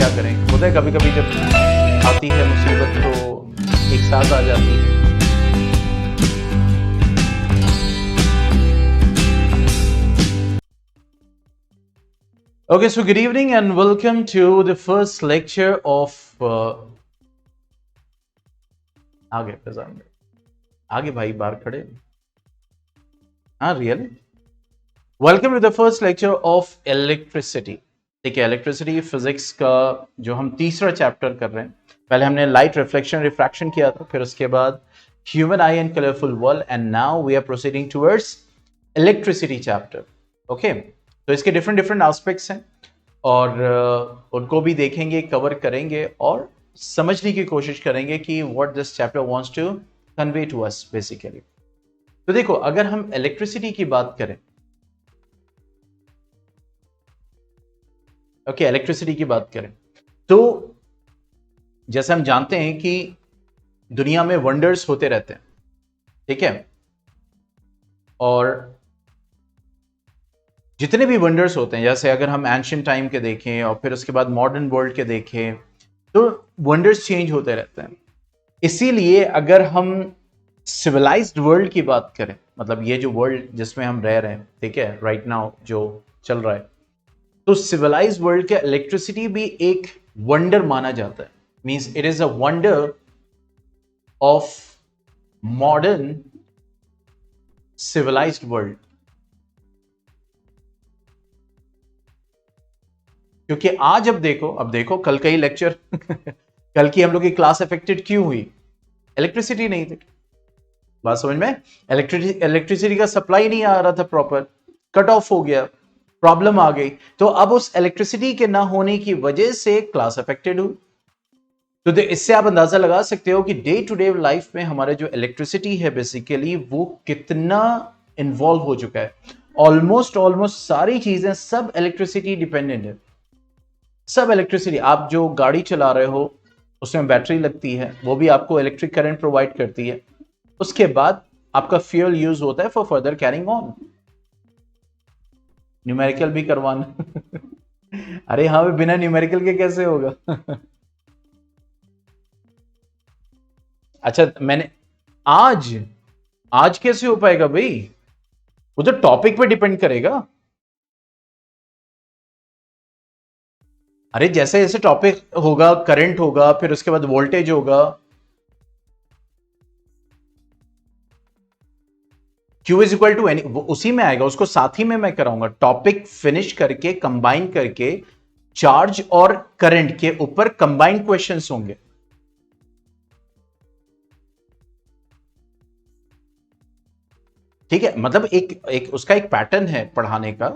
क्या करें, होता है कभी कभी जब आती है मुसीबत तो एक साथ आ जाती है। Okay, so good evening and welcome to the first lecture of आगे प्रेजेंट आगे भाई बाहर खड़े। हाँ real welcome to the first lecture of electricity. ठीक है, इलेक्ट्रिसिटी फिजिक्स का जो हम तीसरा चैप्टर कर रहे हैं। पहले हमने लाइट रिफ्लेक्शन रिफ्रैक्शन किया था, फिर उसके बाद human eye and colourful world, and now we are proceeding towards electricity chapter. Okay, तो इसके डिफरेंट डिफरेंट एस्पेक्ट्स हैं और उनको भी देखेंगे, कवर करेंगे और समझने की कोशिश करेंगे कि what this chapter wants to convey to us basically. तो देखो, अगर हम इलेक्ट्रिसिटी की बात करें, ओके, इलेक्ट्रिसिटी की बात करें तो जैसे हम जानते हैं कि दुनिया में वंडर्स होते रहते हैं, ठीक है, और जितने भी वंडर्स होते हैं, जैसे अगर हम एंशिएंट टाइम के देखें और फिर उसके बाद मॉडर्न वर्ल्ड के देखें, तो वंडर्स चेंज होते रहते हैं। इसीलिए अगर हम सिविलाइज्ड वर्ल्ड की बात करें, मतलब ये जो वर्ल्ड जिसमें हम रह रहे हैं, ठीक है, राइट नाउ जो चल रहा है, तो सिविलाइज्ड वर्ल्ड के इलेक्ट्रिसिटी भी एक वंडर माना जाता है। Means it is a wonder of modern civilised world. क्योंकि आज अब देखो कल का ही लेक्चर कल की हम लोग की क्लास अफेक्टेड क्यों हुई? इलेक्ट्रिसिटी नहीं थी। बात समझ में? इलेक्ट्रिसिटी का सप्लाई नहीं आ रहा था प्रॉपर, कट ऑफ हो गया, प्रॉब्लम आ गई, तो अब उस इलेक्ट्रिसिटी के ना होने की वजह से क्लास अफेक्टेड हुई। तो इससे आप अंदाजा लगा सकते हो कि डे टू डे लाइफ में हमारे जो इलेक्ट्रिसिटी है बेसिकली वो कितना इन्वॉल्व हो चुका है। ऑलमोस्ट सारी चीजें सब इलेक्ट्रिसिटी डिपेंडेंट है, सब इलेक्ट्रिसिटी। आप जो गाड़ी चला रहे हो उसमें बैटरी लगती है, वो भी आपको इलेक्ट्रिक करंट प्रोवाइड करती है। उसके बाद आपका फ्यूल यूज होता है for further carrying on. Numerical भी करवाना अरे हाँ, बिना न्यूमेरिकल के कैसे होगा अच्छा, मैंने आज कैसे हो पाएगा भाई? वो तो टॉपिक पे डिपेंड करेगा। अरे जैसे जैसे टॉपिक होगा, करंट होगा, फिर उसके बाद वोल्टेज होगा, Q is equal to any, उसी में आएगा, उसको साथ ही में मैं कराऊंगा। टॉपिक फिनिश करके कंबाइन करके चार्ज और करंट के ऊपर कंबाइंड क्वेश्चंस होंगे। ठीक है, मतलब एक उसका एक पैटर्न है पढ़ाने का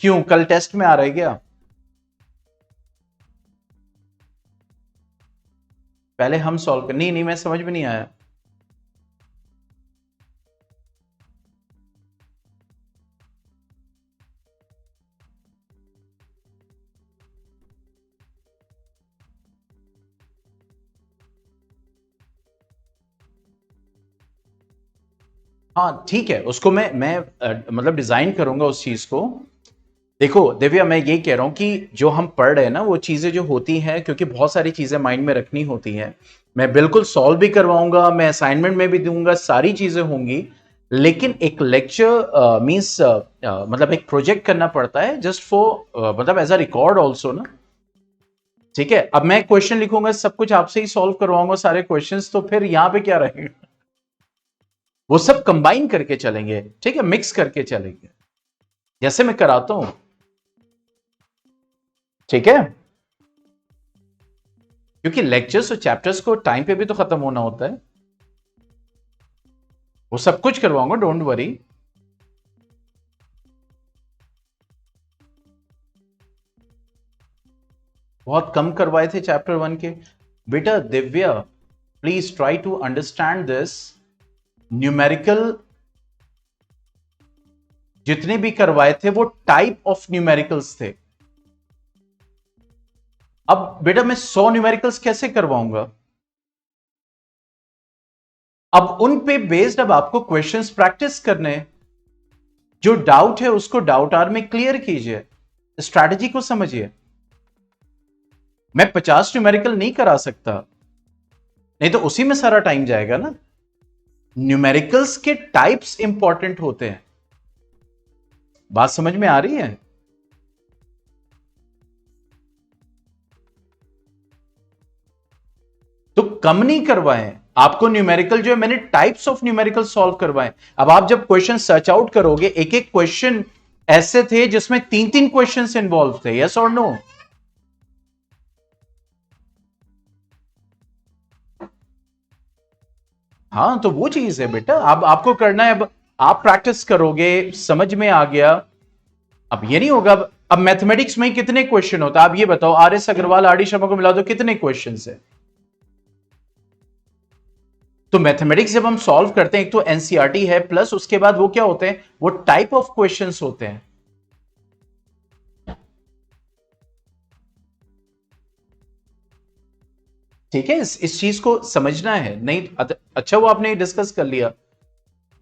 क्यों, कल टेस्ट में आ रहा है क्या? पहले हम सॉल्व कर, नहीं मैं समझ में नहीं आया। हाँ ठीक है, उसको मैं मतलब डिजाइन करूंगा उस चीज को। देखो दिव्या, मैं यही कह रहा हूं कि जो हम पढ़ रहे हैं ना, वो चीजें जो होती हैं, क्योंकि बहुत सारी चीजें माइंड में रखनी होती हैं, मैं बिल्कुल सॉल्व भी करवाऊंगा, मैं असाइनमेंट में भी दूंगा, सारी चीजें होंगी। लेकिन एक लेक्चर मींस मतलब एक प्रोजेक्ट करना पड़ता है जस्ट फॉर मतलब एज अ रिकॉर्ड ऑल्सो ना। ठीक है, अब मैं क्वेश्चन लिखूंगा, सब कुछ आपसे ही सॉल्व करवाऊंगा सारे क्वेश्चंस, तो फिर यहां पे क्या रहेगा? वो सब कंबाइन करके चलेंगे, ठीक है, मिक्स करके चलेंगे जैसे मैं कराता हूं। ठीक है, क्योंकि लेक्चर्स और चैप्टर्स को टाइम पे भी तो खत्म होना होता है। वो सब कुछ करवाऊंगा, डोंट वरी। बहुत कम करवाए थे चैप्टर 1 के। बेटा Divya, please try to understand this. Numerical जितने भी करवाए थे वो टाइप ऑफ न्यूमेरिकल्स थे। अब बेटा मैं 100 न्यूमेरिकल्स कैसे करवाऊंगा? अब उन पे बेस्ड अब आपको क्वेश्चंस प्रैक्टिस करने हैं। जो डाउट है उसको डाउट आर में क्लियर कीजिए, स्ट्रैटेजी को समझिए। मैं 50 न्यूमेरिकल नहीं करा सकता, नहीं तो उसी में सारा टाइम जाएगा ना। न्यूमेरिकल्स के टाइप्स इंपॉर्टेंट होते हैं। बात समझ में आ रही है? तो कम नहीं करवाएं आपको न्यूमेरिकल, जो है मैंने टाइप्स ऑफ न्यूमेरिकल सॉल्व करवाएं। अब आप जब क्वेश्चन सर्च आउट करोगे, एक एक क्वेश्चन ऐसे थे जिसमें 3-3 क्वेश्चंस इन्वॉल्व थे, यस और नो? हाँ, तो वो चीज है बेटा, अब आपको करना है। अब आप प्रैक्टिस करोगे, समझ में आ गया। अब ये नहीं होगा। अब मैथमेटिक्स में कितने क्वेश्चन होता है आप ये बताओ, R S Agarwal, R D Sharma को मिला दो, कितने क्वेश्चन है? तो मैथमेटिक्स जब हम सॉल्व करते हैं, एक तो एनसीईआरटी है, प्लस उसके बाद वो क्या होते हैं, वो टाइप ऑफ क्वेश्चंस होते हैं। ठीक है, इस चीज को समझना है। नहीं अच्छा वो आपने डिस्कस कर लिया,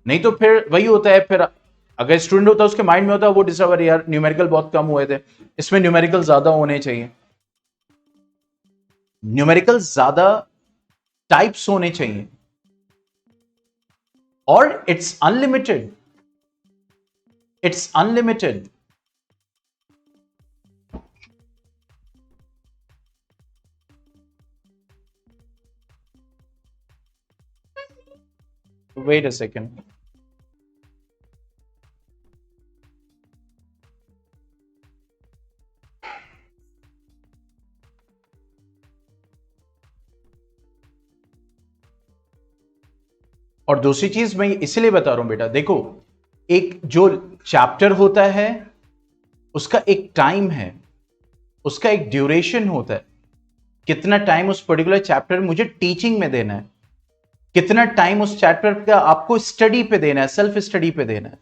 नहीं तो फिर वही होता है। फिर अगर स्टूडेंट होता है उसके माइंड में होता है वो डिस्कवर, यार न्यूमेरिकल बहुत कम हुए थे, इसमें न्यूमेरिकल ज्यादा होने चाहिए, न्यूमेरिकल ज्यादा टाइप्स होने चाहिए, और it's unlimited, it's unlimited. Wait a second. और दूसरी चीज मैं इसीलिए बता रहा हूं बेटा, देखो एक जो चैप्टर होता है उसका एक टाइम है, उसका एक ड्यूरेशन होता है। कितना टाइम उस पर्टिकुलर चैप्टर मुझे टीचिंग में देना है, कितना टाइम उस चैप्टर का आपको स्टडी पे देना है, सेल्फ स्टडी पे देना है।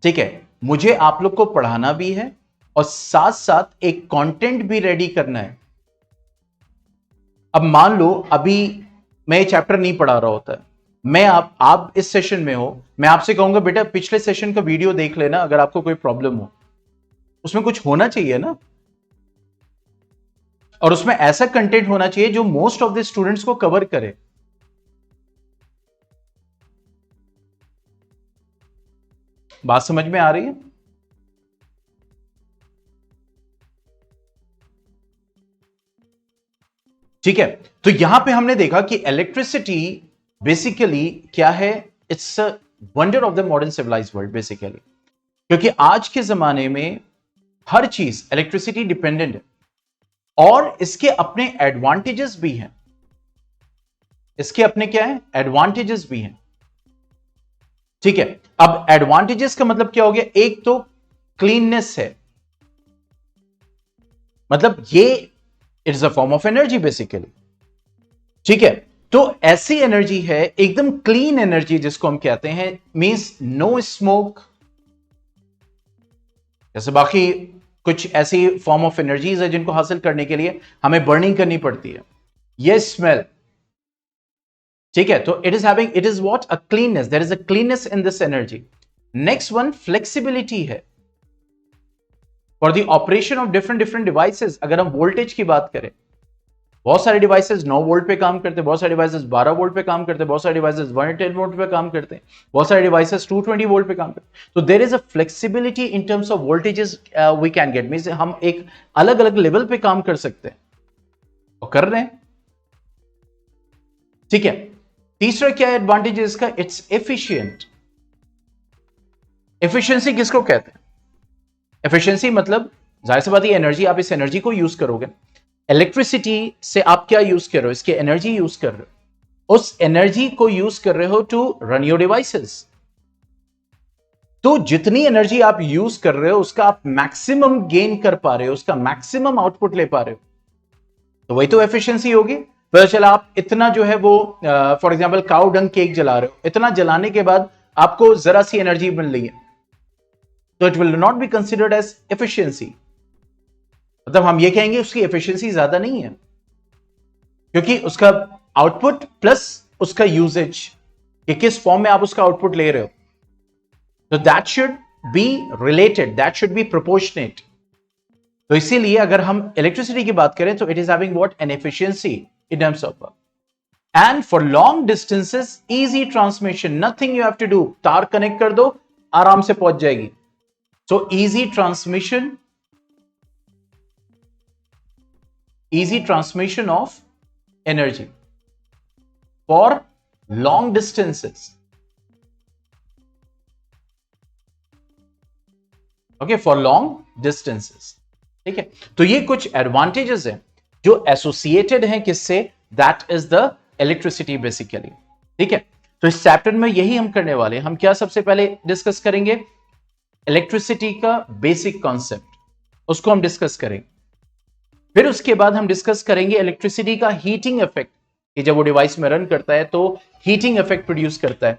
ठीक है, मुझे आप लोग को पढ़ाना भी है और साथ साथ एक कंटेंट भी रेडी करना है। अब मान लो अभी मैं ये चैप्टर नहीं पढ़ा रहा होता है, मैं आप इस सेशन में हो, मैं आपसे कहूंगा बेटा पिछले सेशन का वीडियो देख लेना अगर आपको कोई प्रॉब्लम हो, उसमें कुछ होना चाहिए ना, और उसमें ऐसा कंटेंट होना चाहिए जो मोस्ट ऑफ द स्टूडेंट्स को कवर करे। बात समझ में आ रही है? ठीक है, तो यहां पे हमने देखा कि इलेक्ट्रिसिटी बेसिकली क्या है, it's a wonder of the modern civilised world basically, क्योंकि आज के जमाने में हर चीज इलेक्ट्रिसिटी डिपेंडेंट है, और इसके अपने एडवांटेजेस भी हैं। इसके अपने क्या है, एडवांटेजेस भी हैं। ठीक है, अब एडवांटेजेस का मतलब क्या हो गया, एक तो क्लीननेस है, मतलब ये it's a form of energy basically. ठीक है, तो ऐसी एनर्जी है एकदम क्लीन एनर्जी जिसको हम कहते हैं, मींस नो स्मोक। जैसे बाकी कुछ ऐसी फॉर्म ऑफ एनर्जीज है जिनको हासिल करने के लिए हमें बर्निंग करनी पड़ती है, ये स्मेल। ठीक है, तो it is what, a cleanness, there is a cleanness in this energy. Next one flexibility है for the operation of different different devices. अगर हम वोल्टेज की बात करें, बहुत सारे डिवाइसेस 9 वोल्ट पे काम करते हैं, बहुत सारे डिवाइसेस 12 वोल्ट पे काम करते हैं, बहुत सारे डिवाइसेस 110 वोल्ट पे काम करते हैं, बहुत सारे डिवाइसेस 220 वोल्ट पे काम करते हैं। तो there is a flexibility in terms of voltages we can get, means हम एक अलग अलग लेवल पे काम कर सकते हैं और कर रहे हैं। ठीक है, तीसरा क्या एडवांटेज है इसका, इट्स एफिशिएंट। एफिशिएंसी किसको कहते हैं? एफिशिएंसी मतलब जाहिर सी बात है एनर्जी, आप इस एनर्जी को यूज करोगे। इलेक्ट्रिसिटी से आप क्या यूज कर रहे हो, इसकी एनर्जी यूज कर रहे हो, उस एनर्जी को यूज कर रहे हो टू रन योर डिवाइसेस। तो जितनी एनर्जी आप यूज कर रहे हो उसका आप मैक्सिमम गेन कर पा रहे हो, उसका मैक्सिमम आउटपुट ले पा रहे हो, तो वही तो एफिशिएंसी होगी। पता चला आप इतना जो है वो for example cow dung cake जला रहे हो, इतना जलाने के बाद आपको जरा सी एनर्जी मिल रही है, तो it will not be considered as efficiency. मतलब हम ये कहेंगे उसकी एफिशिएंसी ज्यादा नहीं है, क्योंकि उसका आउटपुट प्लस उसका यूजेज, कि किस फॉर्म में आप उसका आउटपुट ले रहे हो, तो that should be related, that should be proportionate. तो इसीलिए अगर हम इलेक्ट्रिसिटी की बात करें तो it is having what, an efficiency in terms of, and for long distances easy transmission, nothing you have to do, तार कनेक्ट कर दो, आराम से पहुंच जाएगी। सो easy transmission of energy for long distances. Okay, for long distances. ठीक है, तो ये कुछ एडवांटेजेस हैं जो एसोसिएटेड हैं किससे, that is the electricity basically. ठीक है, तो इस चैप्टर में यही हम करने वाले हैं। हम क्या सबसे पहले डिस्कस करेंगे, इलेक्ट्रिसिटी का बेसिक कॉन्सेप्ट, उसको हम डिस्कस करेंगे। फिर उसके बाद हम डिस्कस करेंगे इलेक्ट्रिसिटी का हीटिंग इफेक्ट, कि जब वो डिवाइस में रन करता है तो हीटिंग इफेक्ट प्रोड्यूस करता है,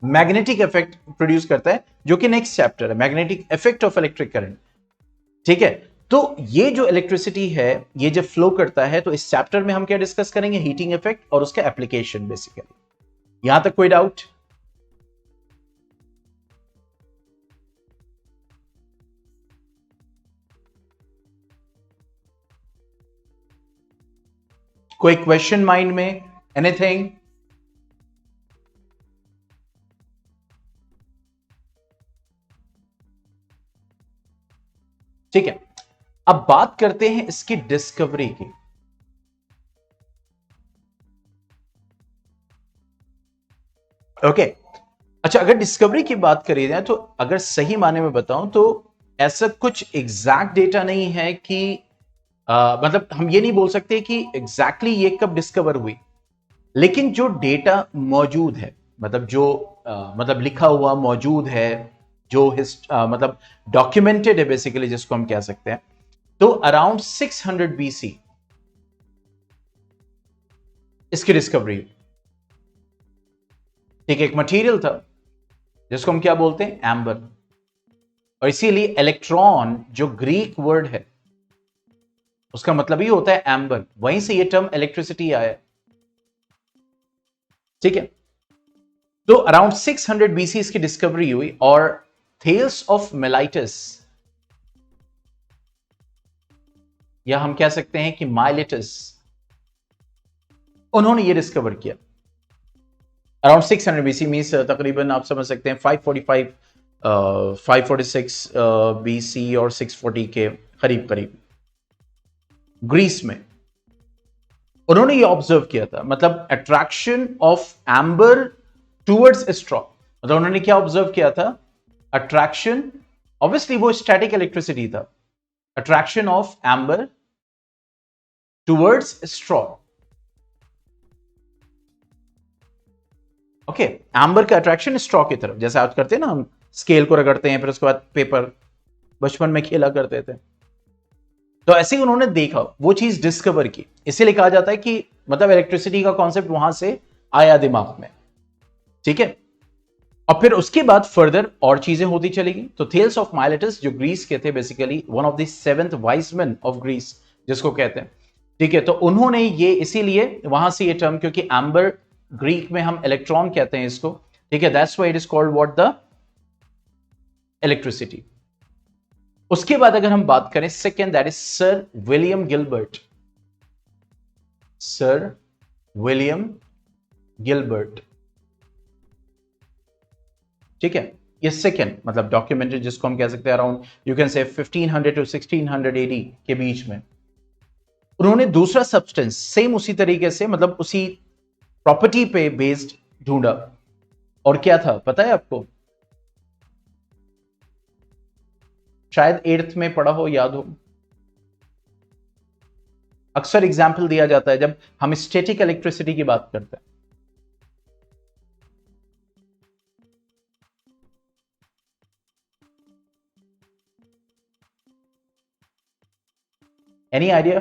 मैग्नेटिक इफेक्ट प्रोड्यूस करता है, जो कि नेक्स्ट चैप्टर है, magnetic effect of electric current. ठीक है, तो ये जो इलेक्ट्रिसिटी है ये जब फ्लो करता है तो इस चैप्टर में हम क्या डिस्कस करेंगे, हीटिंग इफेक्ट और उसका एप्लीकेशन बेसिकली। यहां तक कोई डाउट? कोई क्वेश्चन माइंड में, एनीथिंग? ठीक है, अब बात करते हैं इसकी डिस्कवरी की। ओके, अच्छा, अगर डिस्कवरी की बात करी जाए तो अगर सही माने में बताऊं तो ऐसा कुछ एग्जैक्ट डेटा नहीं है कि मतलब हम ये नहीं बोल सकते कि एग्जैक्टली ये कब डिस्कवर हुई, लेकिन जो डेटा मौजूद है, मतलब जो मतलब लिखा हुआ मौजूद है, जो मतलब डॉक्यूमेंटेड है बेसिकली, जिसको हम कह सकते हैं, तो अराउंड 600 BC इसकी डिस्कवरी। ठीक, एक मटेरियल था जिसको हम क्या बोलते हैं, एम्बर, और इसीलिए इलेक्ट्रॉन जो ग्रीक वर्ड है उसका मतलब ही होता है एम्बर, वहीं से ये टर्म इलेक्ट्रिसिटी आया। ठीक है, तो अराउंड 600 BC इसकी डिस्कवरी हुई, और थेल्स ऑफ मेलाइटस, या हम कह सकते हैं कि माइलेटस, उन्होंने ये डिस्कवर किया अराउंड 600 BC, मींस तकरीबन आप समझ सकते हैं 545 546 BC और 640 के करीब करीब, ग्रीस में उन्होंने ये ऑब्जर्व किया था, मतलब attraction of amber towards straw. मतलब उन्होंने क्या ऑब्जर्व किया था, अट्रैक्शन, ऑब्वियसली वो स्टैटिक इलेक्ट्रिसिटी था, attraction of amber towards straw. Okay, amber का अट्रैक्शन स्ट्रॉ की तरफ, जैसे आज करते हैं ना, हम स्केल को रगड़ते हैं फिर उसके बाद पेपर, बचपन में खेला करते थे, तो ऐसे ही उन्होंने देखा, वो चीज डिस्कवर की, इसीलिए कहा जाता है कि मतलब इलेक्ट्रिसिटी का कॉन्सेप्ट वहां से आया दिमाग में। ठीक है, और फिर उसके बाद फर्दर और चीजें होती चलेगी। तो थेल्स ऑफ माइलेटस जो ग्रीस के थे, basically one of the 7th wise man of Greece जिसको कहते हैं। ठीक है, तो उन्होंने ये इसीलिए वहां से ये टर्म, क्योंकि एम्बर ग्रीक में हम इलेक्ट्रॉन कहते हैं इसको, ठीक है, that's why it is called what, the electricity. उसके बाद अगर हम बात करें second, that is sir William Gilbert, sir William Gilbert. ठीक है, ये सेकेंड मतलब डॉक्यूमेंटेड, जिसको हम कह सकते हैं अराउंड यू कैन से 1500 to 1600 AD के बीच में। उन्होंने दूसरा सब्सटेंस सेम उसी तरीके से, मतलब उसी प्रॉपर्टी पे बेस्ड ढूंढा, और क्या था पता है आपको? शायद 8th में पढ़ा हो, याद हो, अक्सर एग्जाम्पल दिया जाता है जब हम स्टैटिक इलेक्ट्रिसिटी की बात करते हैं। Any idea?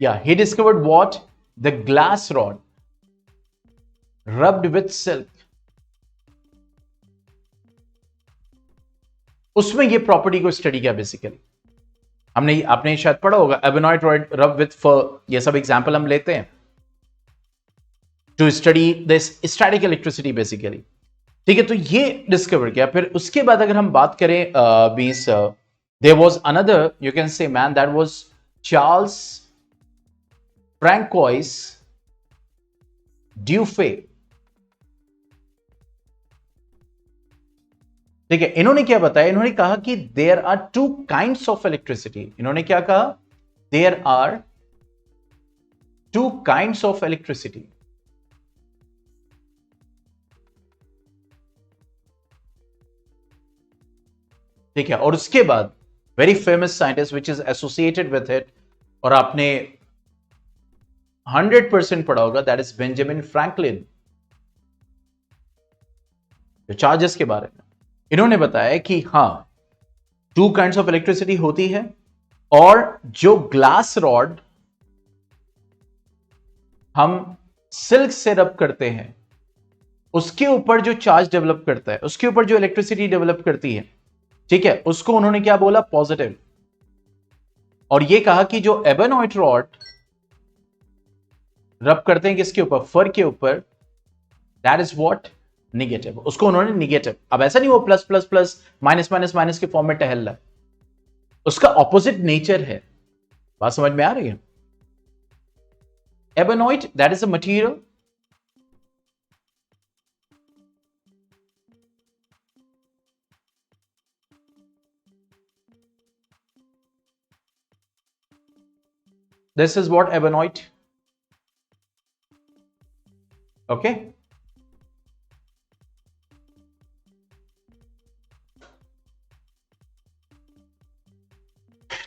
Yeah, he discovered what? The glass rod. Rubbed with silk, उसमें ये प्रॉपर्टी को स्टडी किया बेसिकली। हमने आपने शायद पढ़ा होगा एबेनॉइड रॉड रब विथ फर, ये सब एग्जांपल हम लेते हैं to study this static electricity basically. ठीक है, तो ये डिस्कवर किया। फिर उसके बाद अगर हम बात करें बीस, there was another you can say man, that was Charles Francois Dufay. ठीक है, इन्होंने क्या बताया, इन्होंने कहा कि there are two kinds of electricity. इन्होंने क्या कहा, there are two kinds of electricity. ठीक है, और उसके बाद very famous scientist which is associated with it, और आपने 100% पढ़ा होगा, दैट इज बेंजामिन फ्रैंकलिन। जो चार्जेस के बारे में इन्होंने बताया कि हाँ, टू काइंड्स ऑफ इलेक्ट्रिसिटी होती है, और जो ग्लास रॉड हम सिल्क से रब करते हैं, उसके ऊपर जो चार्ज डेवलप करता है, उसके ऊपर जो इलेक्ट्रिसिटी डेवलप करती है, ठीक है, उसको उन्होंने क्या बोला, पॉजिटिव। और ये कहा कि जो एबेनॉइड रॉड रब करते हैं किसके ऊपर, फर के ऊपर, दैट इज व्हाट, निगेटिव। उसको उन्होंने निगेटिव, अब ऐसा नहीं वो plus plus plus minus minus minus के फॉर्म में टहल रहा है, उसका ऑपोजिट नेचर है। बात समझ में आ रही है? Ebonite that is a material this is what ebonite, okay।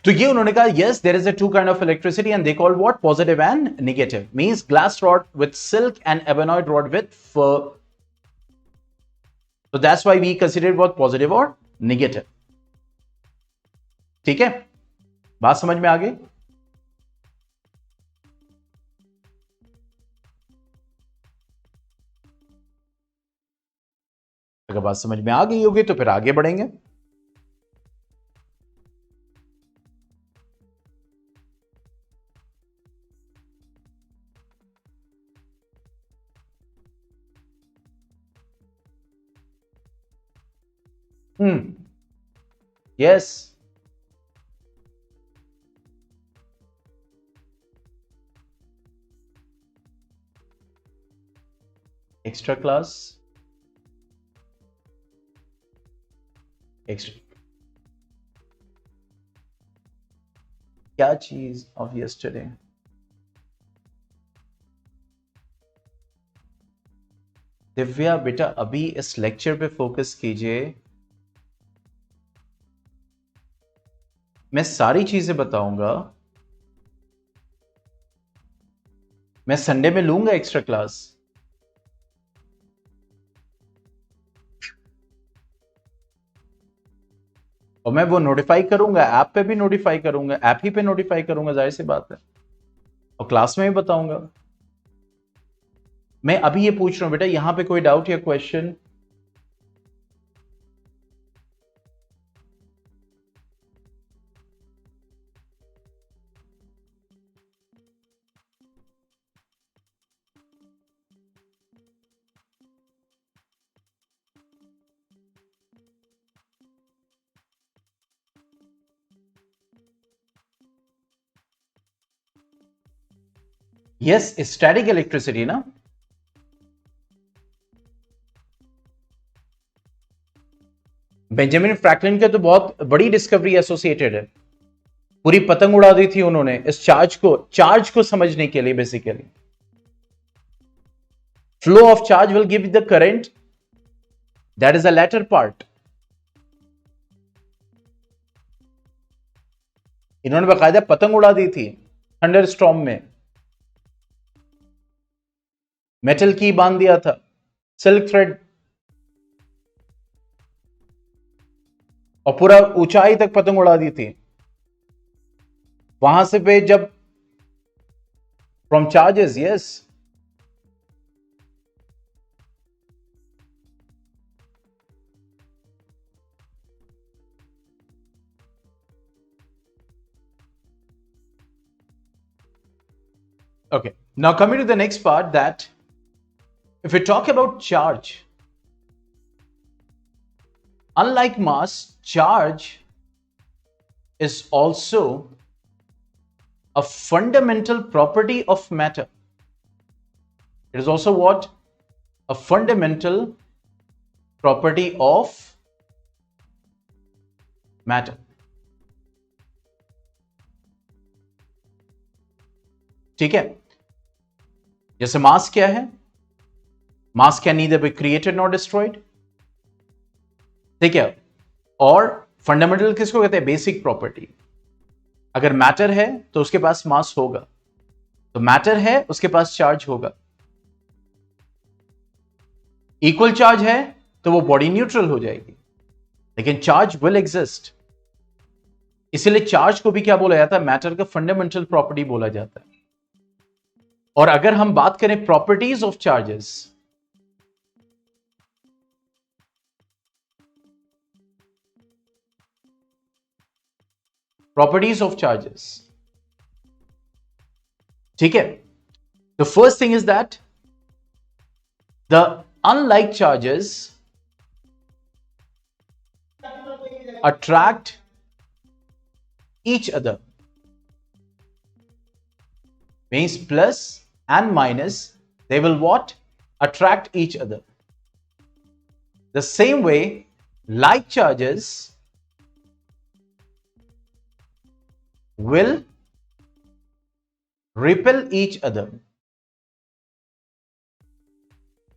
तो ये उन्होंने कहा yes there is a two kind of electricity and they call what, positive and negative, means glass rod with silk and ebonite rod with fur, so that's why we consider what, positive or negative। ठीक है, बात समझ में आ गई? अगर बात समझ में आ गई होगी तो फिर आगे बढ़ेंगे। यस, एक्स्ट्रा क्लास, एक्स्ट्रा क्या चीज ऑफ यस्टरडे? दिव्या बेटा अभी इस लेक्चर पे फोकस कीजिए, मैं सारी चीजें बताऊंगा, मैं संडे में लूंगा एक्स्ट्रा क्लास। और मैं वो नोटिफाई करूंगा, ऐप पे भी नोटिफाई करूंगा, ऐप ही पे नोटिफाई करूंगा, जाहिर सी बात है, और क्लास में भी बताऊंगा। मैं अभी ये पूछ रहा हूं बेटा, यहां पे कोई डाउट या क्वेश्चन? यस, स्टैटिक इलेक्ट्रिसिटी ना, बेंजामिन फ्रैंकलिन के तो बहुत बड़ी डिस्कवरी एसोसिएटेड है, पूरी पतंग उड़ा दी थी उन्होंने इस चार्ज को समझने के लिए। Basically flow of charge will give the current, that is the latter part. इन्होंने बकायदा पतंग उड़ा दी थी थंडर स्टॉर्म में, मेटल की बांध दिया था, सिल्क थ्रेड, और पूरा ऊंचाई तक पतंग उड़ा दी थी। वहां से पे जब from charges, yes, Okay, now coming to the next part, that if we talk about charge, unlike mass, charge is also a fundamental property of matter. It is also what? A fundamental property of matter. ठीक है, जैसे मास क्या है? मास can neither be created not destroyed, ठीक है। और fundamental किसको कहते हैं? Basic property. अगर मैटर है तो उसके पास मास होगा, तो मैटर है उसके पास चार्ज होगा। इक्वल चार्ज है तो वो बॉडी न्यूट्रल हो जाएगी, लेकिन चार्ज विल एग्जिस्ट। इसीलिए चार्ज को भी क्या बोला जाता है? मैटर का फंडामेंटल प्रॉपर्टी बोला जाता है। और अगर हम बात करें properties of charges, properties of charges, ठीक है। The first thing is that the unlike charges attract each other, means plus and minus, they will what? Attract each other. The same way, like charges will repel each other.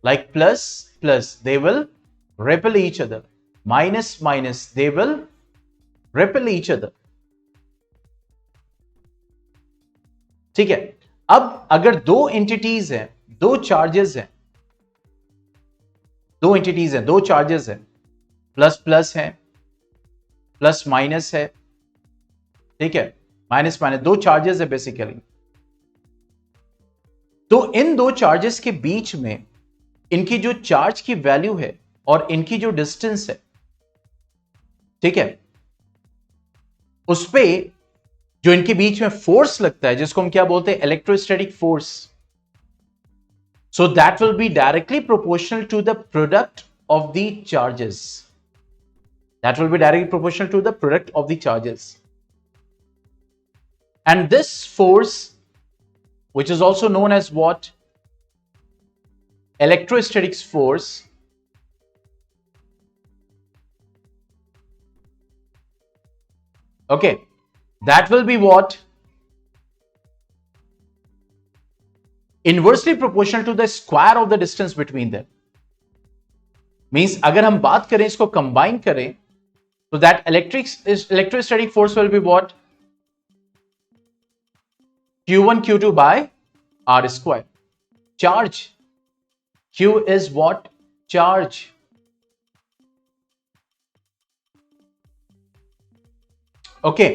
Like plus plus, they will repel each other. Minus minus, they will repel each other. ठीक है। अब अगर दो entities हैं, दो charges हैं, दो entities हैं, दो चार्जेस हैं, प्लस प्लस है, प्लस माइनस है, ठीक है, माइनस माइनस, दो चार्जेस है बेसिकली। तो इन दो चार्जेस के बीच में इनकी जो चार्ज की वैल्यू है और इनकी जो डिस्टेंस है, ठीक है, उस पे जो इनके बीच में फोर्स लगता है, जिसको हम क्या बोलते हैं? Electrostatic force. So that will be directly proportional to the product of the charges. That will be directly proportional to the product of the charges. And this force, which is also known as what? Electrostatics force, okay, that will be what? Inversely proportional to the square of the distance between them. Means अगर हम बात करें, इसको combine करें, तो that electrostatic force will be what? Q1 Q2 by R square. Charge, Q is what? Charge. Okay,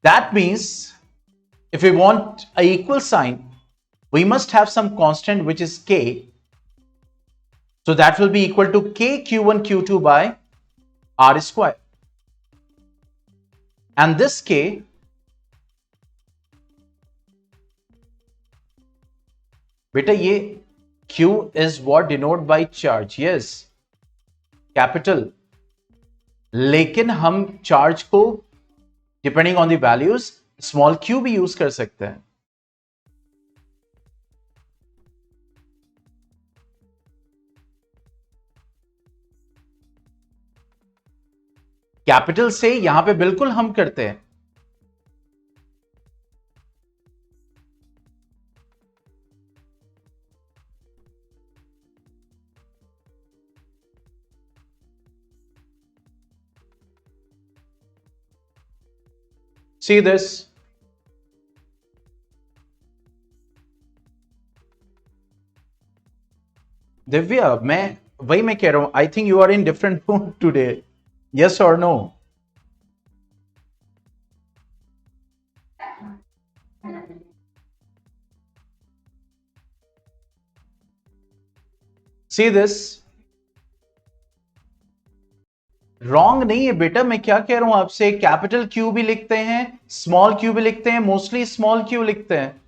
that means if we want a equal sign, we must have some constant which is K. So that will be equal to K Q1 Q2 by R square. And this K beta ye Q is what denoted by charge, yes, capital. लेकिन हम charge को depending on the values small q भी use कर सकते हैं। Capital से यहां पे बिल्कुल हम करते हैं। See this? दिव्या, मैं कह रहा हूं, I think you are in different mood today, yes और नो? See this? रॉन्ग नहीं है बेटा, मैं क्या कह रहा हूं आपसे, कैपिटल क्यू भी लिखते हैं, स्मॉल क्यू भी लिखते हैं, मोस्टली स्मॉल क्यू लिखते हैं।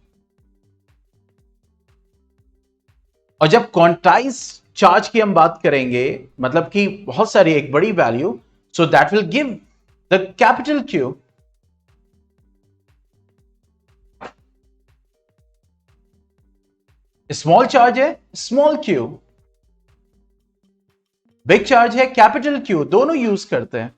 और जब क्वांटाइज चार्ज की हम बात करेंगे, मतलब कि बहुत सारी एक बड़ी value, so that will give the capital Q. Small charge है स्मॉल क्यू, बिग चार्ज है कैपिटल क्यू, दोनों यूज करते हैं।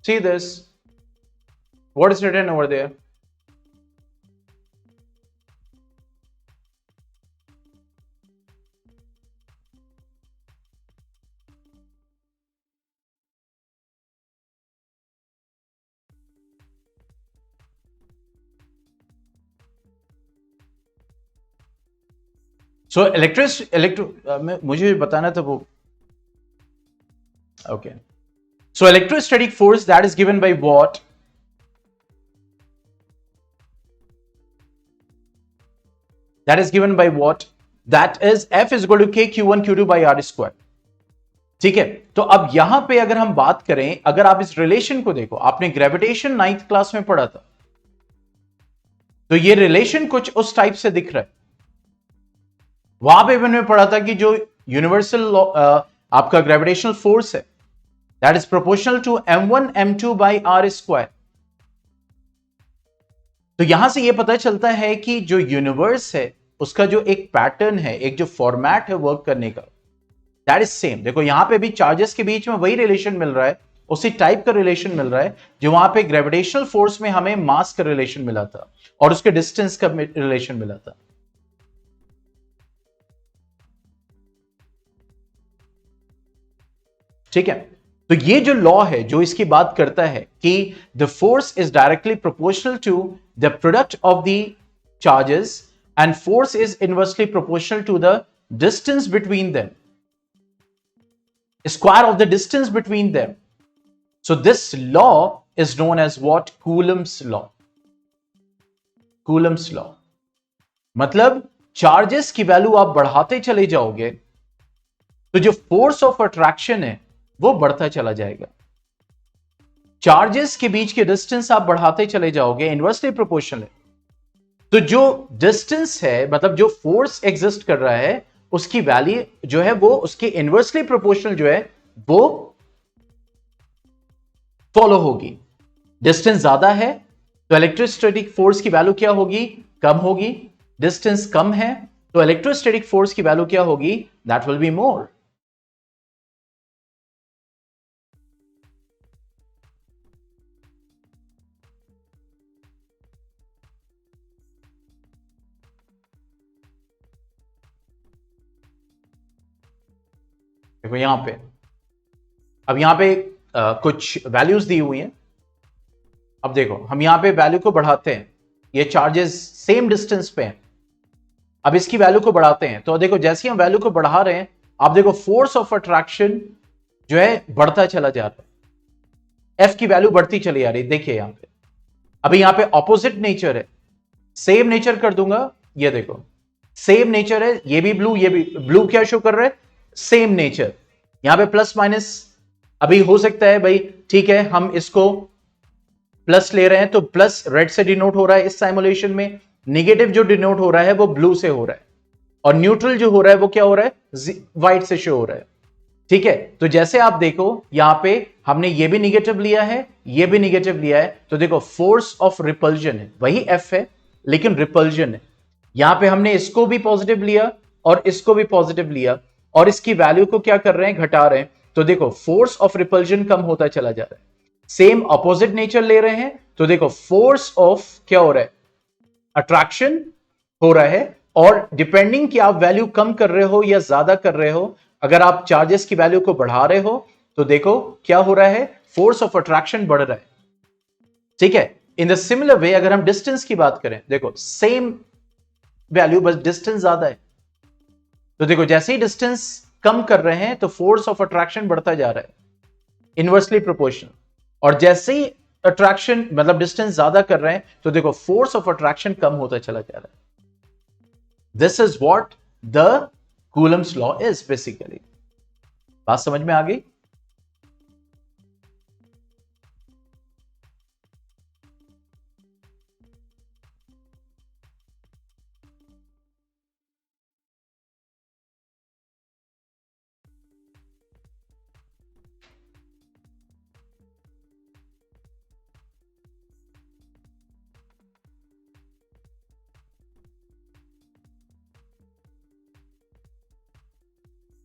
See this, what is written over there? सो मुझे बताना था वो, okay. So electrostatic force that is given by what? That is given by what? That is F is equal to K Q1 Q2 by R square. ठीक है, तो अब यहां पे अगर हम बात करें, अगर आप इस रिलेशन को देखो, आपने ग्रेविटेशन 9th क्लास में पढ़ा था, तो ये रिलेशन कुछ उस टाइप से दिख रहा है। वहां पे मैंने पढ़ा था कि जो यूनिवर्सल लॉ आपका ग्रेविटेशनल फोर्स है, that is proportional to m1 m2 by R square. तो यहां से यह पता चलता है कि जो यूनिवर्स है उसका जो एक पैटर्न है, एक जो फॉर्मेट है वर्क करने का, दैट इज सेम। देखो यहां पे भी चार्जेस के बीच में वही रिलेशन मिल रहा है, उसी टाइप का रिलेशन मिल रहा है जो वहां पे ग्रेविटेशनल फोर्स में हमें मास का रिलेशन मिला था और उसके डिस्टेंस का रिलेशन मिला था। ठीक है, तो ये जो लॉ है जो इसकी बात करता है कि the force is directly proportional to the product of the charges and force is inversely proportional to the distance between them, square of the distance between them. So this law is known as what? Coulomb's law. Coulomb's law. मतलब charges की value आप बढ़ाते चले जाओगे तो जो force of attraction है वो बढ़ता चला जाएगा। चार्जेस के बीच के डिस्टेंस आप बढ़ाते चले जाओगे, इनवर्सली प्रोपोर्शनल है, तो जो डिस्टेंस है, मतलब जो फोर्स एग्जिस्ट कर रहा है, उसकी वैल्यू जो है वो उसके इनवर्सली प्रोपोर्शनल जो है वो फॉलो होगी। डिस्टेंस ज्यादा है तो इलेक्ट्रोस्टैटिक फोर्स की वैल्यू क्या होगी? कम होगी। डिस्टेंस कम है तो इलेक्ट्रोस्टैटिक फोर्स की वैल्यू क्या होगी? That will be more. देखो यहां पे, अब यहां पे कुछ वैल्यूज दी हुई हैं। अब देखो हम यहां पे वैल्यू को बढ़ाते हैं, ये चार्जेस सेम डिस्टेंस पे हैं, अब इसकी वैल्यू को बढ़ाते हैं, तो देखो जैसे हम वैल्यू को बढ़ा रहे हैं, आप देखो फोर्स ऑफ अट्रैक्शन जो है बढ़ता चला जा रहा है, एफ की वैल्यू बढ़ती चली जा रही है। देखिए यहां पे, अभी यहां पे ऑपोजिट नेचर है, सेम नेचर कर दूंगा, ये देखो सेम नेचर है, ये भी ब्लू, ये भी ब्लू, क्या शो कर रहा है? Same nature. यहां पे प्लस माइनस, अभी हो सकता है भाई, ठीक है, हम इसको प्लस ले रहे हैं तो प्लस रेड से डिनोट हो रहा है इस सिमुलेशन में, नेगेटिव जो डिनोट हो रहा है वो ब्लू से हो रहा है, और न्यूट्रल जो हो रहा है वो क्या हो रहा है? व्हाइट से शो हो रहा है। ठीक है, तो जैसे आप देखो यहां पे हमने ये भी निगेटिव लिया है, ये भी निगेटिव लिया है, तो देखो फोर्स ऑफ रिपल्जन है, वही एफ है लेकिन रिपल्जन है। यहां पे हमने इसको भी पॉजिटिव लिया और इसको भी पॉजिटिव लिया, और इसकी वैल्यू को क्या कर रहे हैं? घटा रहे हैं, तो देखो फोर्स ऑफ रिपल्जन कम होता चला जा रहा है। सेम अपोजिट नेचर ले रहे हैं तो देखो फोर्स ऑफ क्या हो रहा है? अट्रैक्शन हो रहा है, और डिपेंडिंग कि आप वैल्यू कम कर रहे हो या ज्यादा कर रहे हो, अगर आप चार्जेस की वैल्यू को बढ़ा रहे हो तो देखो क्या हो रहा है? फोर्स ऑफ अट्रैक्शन बढ़ रहा है। ठीक है, इन द सिमिलर वे अगर हम डिस्टेंस की बात करें, देखो सेम वैल्यू, बस डिस्टेंस ज्यादा है। तो देखो जैसे ही डिस्टेंस कम कर रहे हैं तो फोर्स ऑफ अट्रैक्शन बढ़ता जा रहा है, इनवर्सली प्रोपोर्शनल। और जैसे ही अट्रैक्शन मतलब डिस्टेंस ज्यादा कर रहे हैं तो देखो फोर्स ऑफ अट्रैक्शन कम होता चला जा रहा है। This is what the Coulomb's law is basically. बात समझ में आ गई?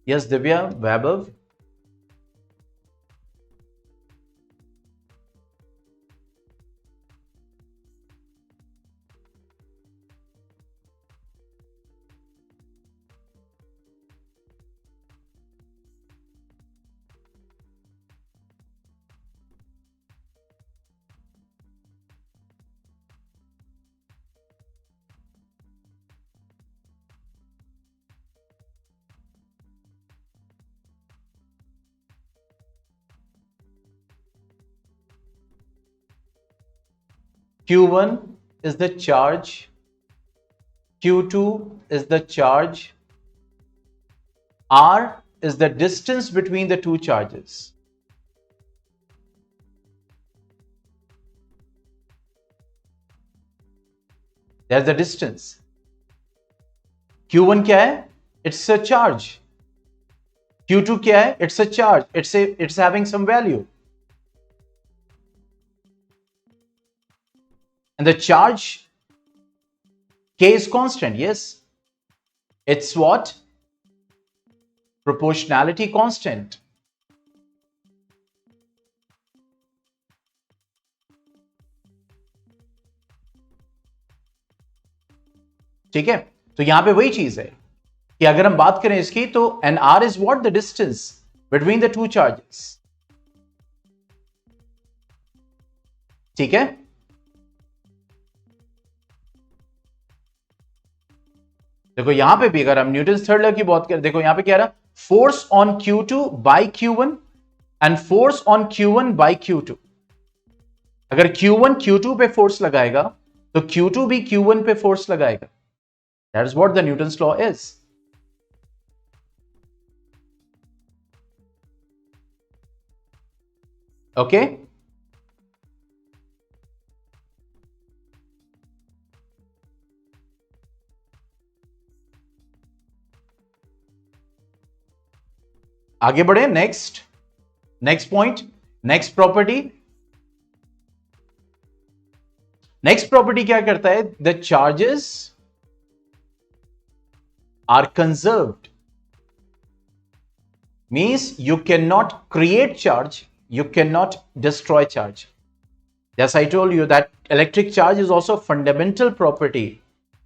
Yes, Divya, Vaibhav. Q1 is the charge, Q2 is the charge, R is the distance between the two charges. There's the distance. Q1 क्या है? It's a charge. Q2 क्या है? It's a charge. It's having some value. And the charge K is constant. Yes. It's what? Proportionality constant. ठीक है, तो यहां पे वही चीज है कि अगर हम बात करें इसकी तो and R is what? The distance between the two charges. ठीक है, देखो यहां पे भी अगर हम न्यूटन थर्ड लॉ की बात करें, देखो यहां पे क्या रहा? Force on Q2 by Q1 and force on Q1 by Q2। अगर Q1 Q2 पे फोर्स लगाएगा तो Q2 भी Q1 पे फोर्स लगाएगा। That is what the Newton's law is. Okay, आगे बढ़े। Next point, next property. Next property क्या करता है? The charges are conserved, means you can not create charge, you cannot destroy charge. Yes, I told you that electric charge is also a fundamental property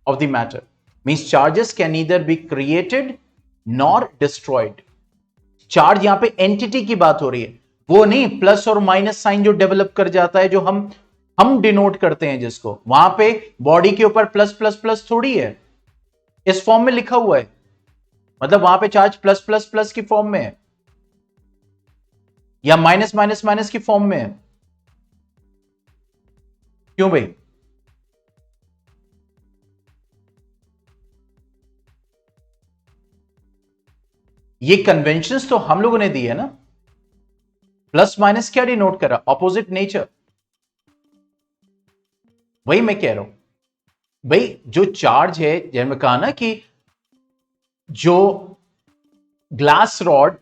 of the matter. Means charges can neither be created nor destroyed. Charge यहां पे entity की बात हो रही है, वो नहीं plus और माइनस साइन जो डेवलप कर जाता है, जो हम डिनोट करते हैं जिसको, वहां पे बॉडी के ऊपर प्लस प्लस प्लस थोड़ी है, इस फॉर्म में लिखा हुआ है, मतलब वहां पे चार्ज प्लस प्लस प्लस की फॉर्म में है या माइनस माइनस माइनस की फॉर्म में है। क्यों भाई? ये कन्वेंशंस तो हम लोगों ने दी है ना। प्लस माइनस क्या डिनोट कर रहा? Opposite nature. वही मैं कह रहा हूं भाई, जो चार्ज है, जैसे मैं कहा ना कि जो ग्लास रॉड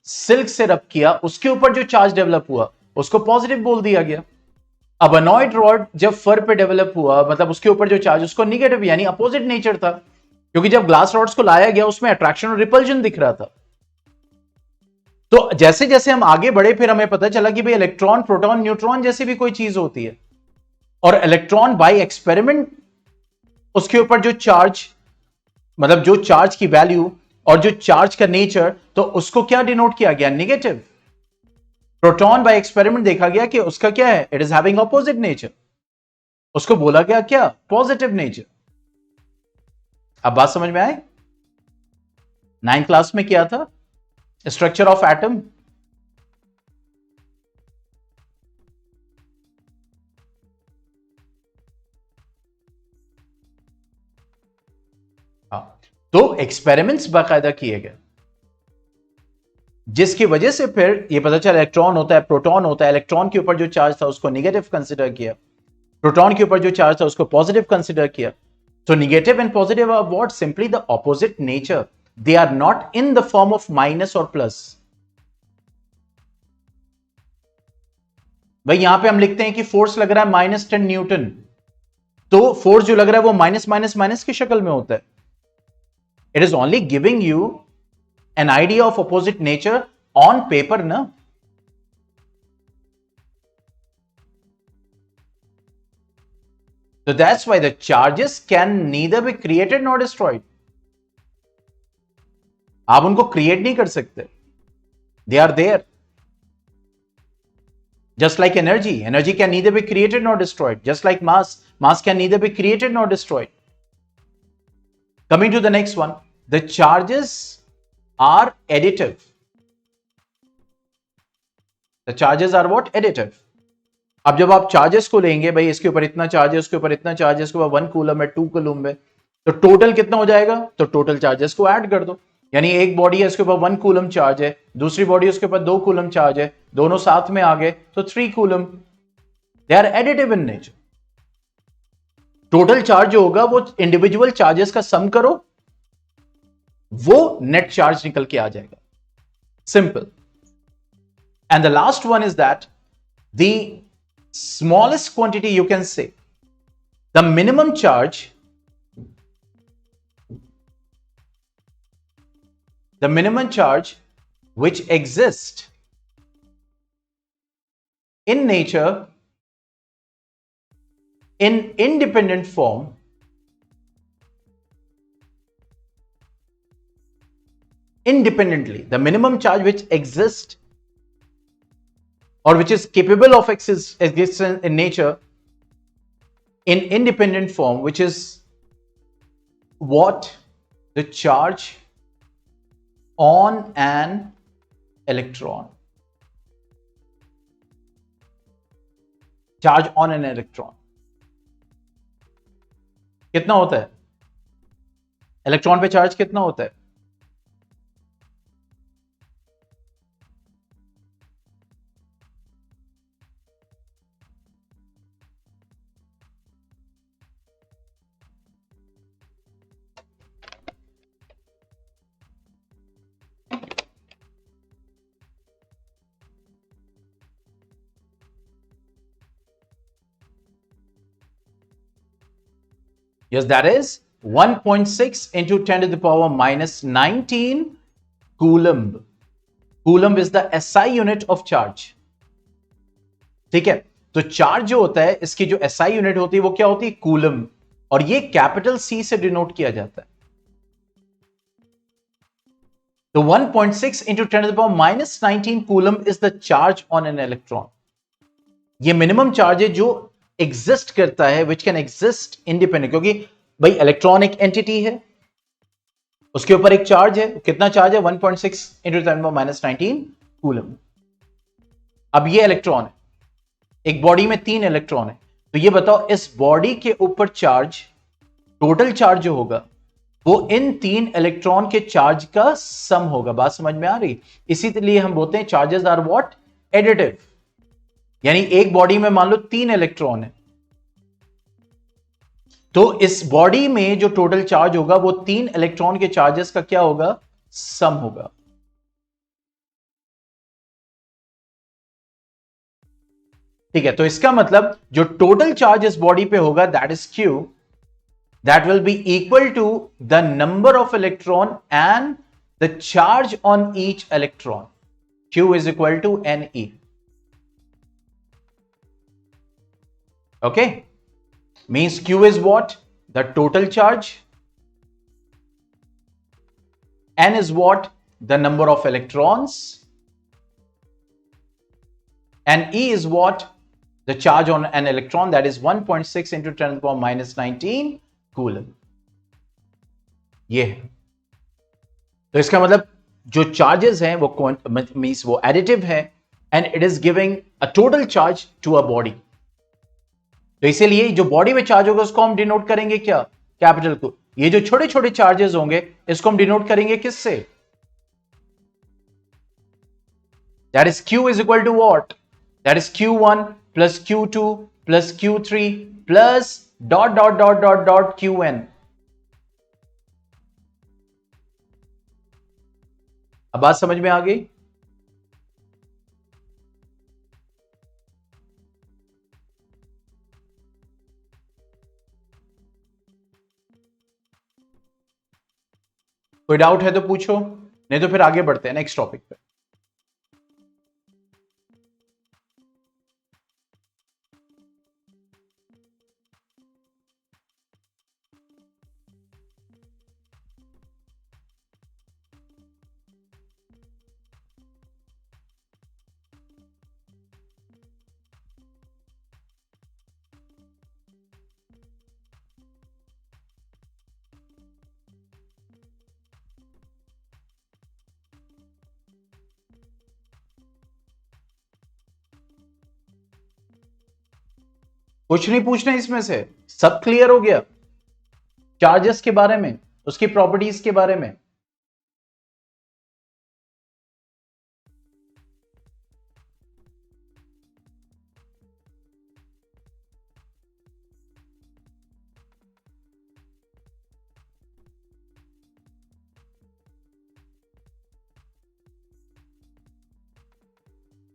सिल्क से रब किया उसके ऊपर जो चार्ज डेवलप हुआ उसको पॉजिटिव बोल दिया गया। अब अनॉइड रॉड जब फर पे डेवलप हुआ, मतलब उसके ऊपर जो चार्ज, उसको निगेटिव यानी अपोजिट नेचर था, क्योंकि जब ग्लास रॉड्स को लाया गया उसमें अट्रैक्शन और रिपल्जन दिख रहा था। तो जैसे जैसे हम आगे बढ़े फिर हमें पता चला कि भाई इलेक्ट्रॉन, प्रोटॉन, न्यूट्रॉन जैसी भी कोई चीज होती है, और इलेक्ट्रॉन बाय एक्सपेरिमेंट उसके ऊपर जो चार्ज, मतलब जो चार्ज की वैल्यू और जो चार्ज का नेचर, तो उसको क्या डिनोट किया गया? नेगेटिव। प्रोटॉन बाय एक्सपेरिमेंट देखा गया कि उसका क्या है? It is having opposite nature, उसको बोला गया क्या? Positive nature. अब बात समझ में आए? 9th क्लास में क्या था? Structure of atom. हाँ, तो एक्सपेरिमेंट्स बाकायदा किए गए, जिसकी वजह से फिर ये पता चला इलेक्ट्रॉन होता है, प्रोटॉन होता है। इलेक्ट्रॉन के ऊपर जो चार्ज था उसको नेगेटिव कंसिडर किया, प्रोटॉन के ऊपर जो चार्ज था उसको पॉजिटिव कंसिडर किया। So negative and positive are what? Simply the opposite nature. They are not in the form of minus or plus. भाई यहां पे हम लिखते हैं कि फोर्स लग रहा है -10 न्यूटन, तो फोर्स जो लग रहा है वो माइनस माइनस माइनस की शक्ल में होता है। It is only giving you an idea of opposite nature on paper ना। So that's why the charges can neither be created nor destroyed. आप उनको क्रिएट नहीं कर सकते, they are there. Just like energy, energy can neither be created nor destroyed. Just like mass, mass can neither be created nor destroyed. Coming to the next one, the charges are additive. The charges are what? Additive. अब जब आप charges को लेंगे, भाई इसके ऊपर इतना charge है, उसके ऊपर इतना चार्ज है, इसके ऊपर 1 कूलम है, 2 कूलम है, तो टोटल कितना हो जाएगा? तो टोटल चार्जेस को ऐड कर दो। यानी एक बॉडी है उसके ऊपर 1 कूलम चार्ज है, दूसरी बॉडी उसके ऊपर 2 कूलम चार्ज है, दोनों साथ में आ गए तो 3 coulomb. They are additive in nature. Total charge जो होगा वो इंडिविजुअल चार्जेस का सम करो, वो नेट चार्ज निकल के आ जाएगा। Simple. And the last one is that the smallest quantity, you can say the minimum charge, which exists in nature in independent form independently, the minimum charge which exists or which is capable of existence in nature in independent form, which is what? The charge on an electron. Charge on an electron कितना होता है? Electron पे charge कितना होता है? Yes, that is 1.6 into 10 to the power minus 19 coulomb. Coulomb is the SI unit of charge. ठीक है, तो चार्ज जो होता है इसकी जो SI यूनिट होती है वो क्या होती है? कूलम। और ये कैपिटल C से डिनोट किया जाता है। तो 1.6 into 10 to the power minus 19 coulomb is the charge on an electron. ये मिनिमम चार्ज है जो एग्जिस्ट करता है, विच कैन एग्जिस्ट इंडिपेंडेंट, क्योंकि भाई इलेक्ट्रॉन एक एंटिटी है, उसके ऊपर एक चार्ज है। कितना चार्ज है? 1.6 इंटू 10⁻⁻19 कूलम। अब ये इलेक्ट्रॉन है, एक बॉडी में 3 इलेक्ट्रॉन है, तो ये बताओ इस बॉडी के ऊपर चार्ज, टोटल चार्ज जो होगा वो इन 3 इलेक्ट्रॉन के चार्ज का सम होगा। बात समझ में आ रही? इसीलिए हम बोलते हैं चार्जेस आर व्हाट? एडिटिव। यानी एक बॉडी में मान लो 3 इलेक्ट्रॉन है, तो इस बॉडी में जो टोटल चार्ज होगा वो 3 इलेक्ट्रॉन के चार्जेस का क्या होगा? सम होगा। ठीक है, तो इसका मतलब जो टोटल चार्ज इस बॉडी पे होगा that is Q, that will be equal to the number of electron and the charge on each electron. Q is equal to Ne. Okay, means Q is what? The total charge. N is what? The number of electrons. And E is what? The charge on an electron, that is 1.6 into 10⁻⁻19 coulomb. ये है। तो इसका मतलब जो charges हैं वो means वो additive है and it is giving a total charge to a body. तो इसीलिए जो बॉडी में चार्ज होगा उसको हम डिनोट करेंगे क्या, कैपिटल को। ये जो छोटे छोटे चार्जेस होंगे इसको हम डिनोट करेंगे किससे, that is q is equal to what, that is q1 plus q2 plus q3 plus dot dot dot dot dot qn। अब बात समझ में आ गई। कोई डाउट है तो पूछो, नहीं तो फिर आगे बढ़ते हैं नेक्स्ट टॉपिक पे। कुछ नहीं पूछना इसमें से, सब क्लियर हो गया चार्जेस के बारे में, उसकी प्रॉपर्टीज के बारे में।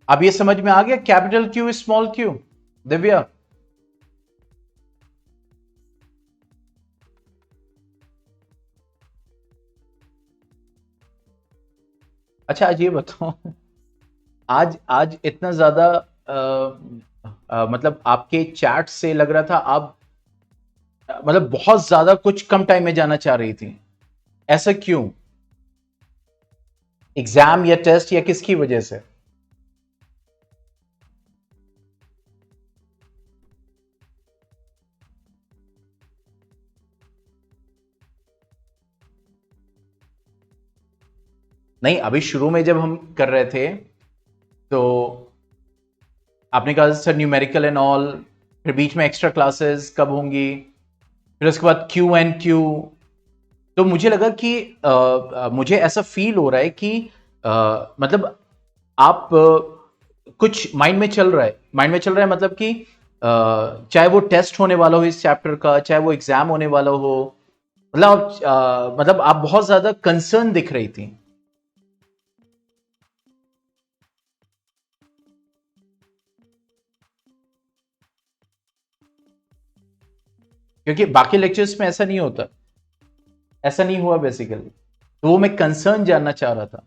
अब ये समझ में आ गया capital Q small Q, Divya. अच्छा आज ये बताओ, आज आज इतना ज्यादा मतलब आपके चैट से लग रहा था आप मतलब बहुत ज्यादा कुछ कम टाइम में जाना चाह रही थी, ऐसा क्यों, एग्जाम या टेस्ट या किसकी वजह से? नहीं अभी शुरू में जब हम कर रहे थे तो आपने कहा सर न्यूमेरिकल एंड ऑल, फिर बीच में एक्स्ट्रा क्लासेस कब होंगी, फिर उसके बाद क्यू एंड क्यू। तो मुझे लगा कि मुझे ऐसा फील हो रहा है कि मतलब आप कुछ माइंड में चल रहा है, माइंड में चल रहा है मतलब कि चाहे वो टेस्ट होने वाला हो इस चैप्टर का, चाहे वो एग्जाम होने वाला हो, मतलब आप बहुत ज्यादा कंसर्न दिख रही थी। क्योंकि बाकी लेक्चर्स में ऐसा नहीं होता, ऐसा नहीं हुआ बेसिकली, तो वो मैं कंसर्न जानना चाह रहा था।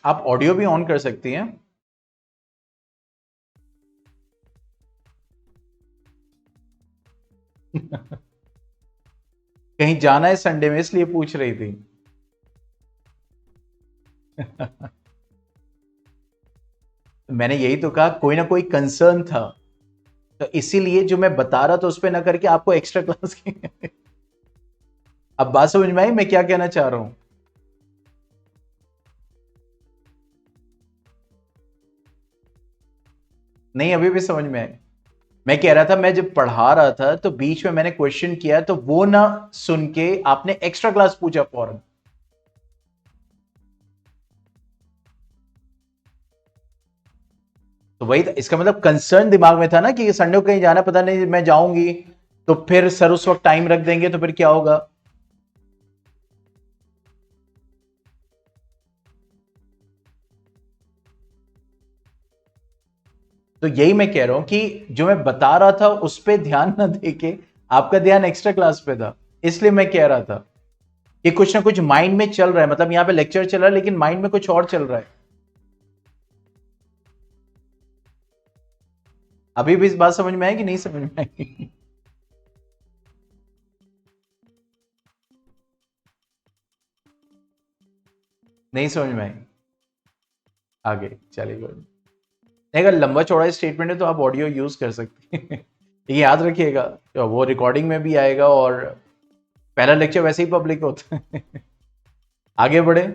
आप ऑडियो भी ऑन कर सकती हैं। कहीं जाना है संडे में इसलिए पूछ रही थी। मैंने यही तो कहा कोई ना कोई कंसर्न था, तो इसीलिए जो मैं बता रहा था उस पर ना करके आपको एक्स्ट्रा क्लास की। अब बात समझ में आई मैं क्या कहना चाह रहा हूं? नहीं अभी भी समझ में आई। मैं कह रहा था मैं जब पढ़ा रहा था तो बीच में मैंने क्वेश्चन किया तो वो ना सुन के आपने एक्स्ट्रा क्लास पूछा फौरन। तो वही इसका मतलब कंसर्न दिमाग में था ना कि संडे को कहीं जाना, पता नहीं मैं जाऊंगी तो फिर सर उस वक्त टाइम रख देंगे तो फिर क्या होगा। तो यही मैं कह रहा हूं कि जो मैं बता रहा था उस पर ध्यान ना देके आपका ध्यान एक्स्ट्रा क्लास पे था, इसलिए मैं कह रहा था कि कुछ ना कुछ माइंड में चल रहा है, मतलब यहां पे लेक्चर चल रहा है लेकिन माइंड में कुछ और चल रहा है। अभी भी इस बात समझ में आई कि नहीं समझ में आई? नहीं समझ में आई? आगे चलेगा। अगर लंबा चौड़ा स्टेटमेंट है तो आप ऑडियो यूज कर सकते हैं। ये याद रखिएगा, तो वो रिकॉर्डिंग में भी आएगा और पहला लेक्चर वैसे ही पब्लिक होता है। आगे बढ़े।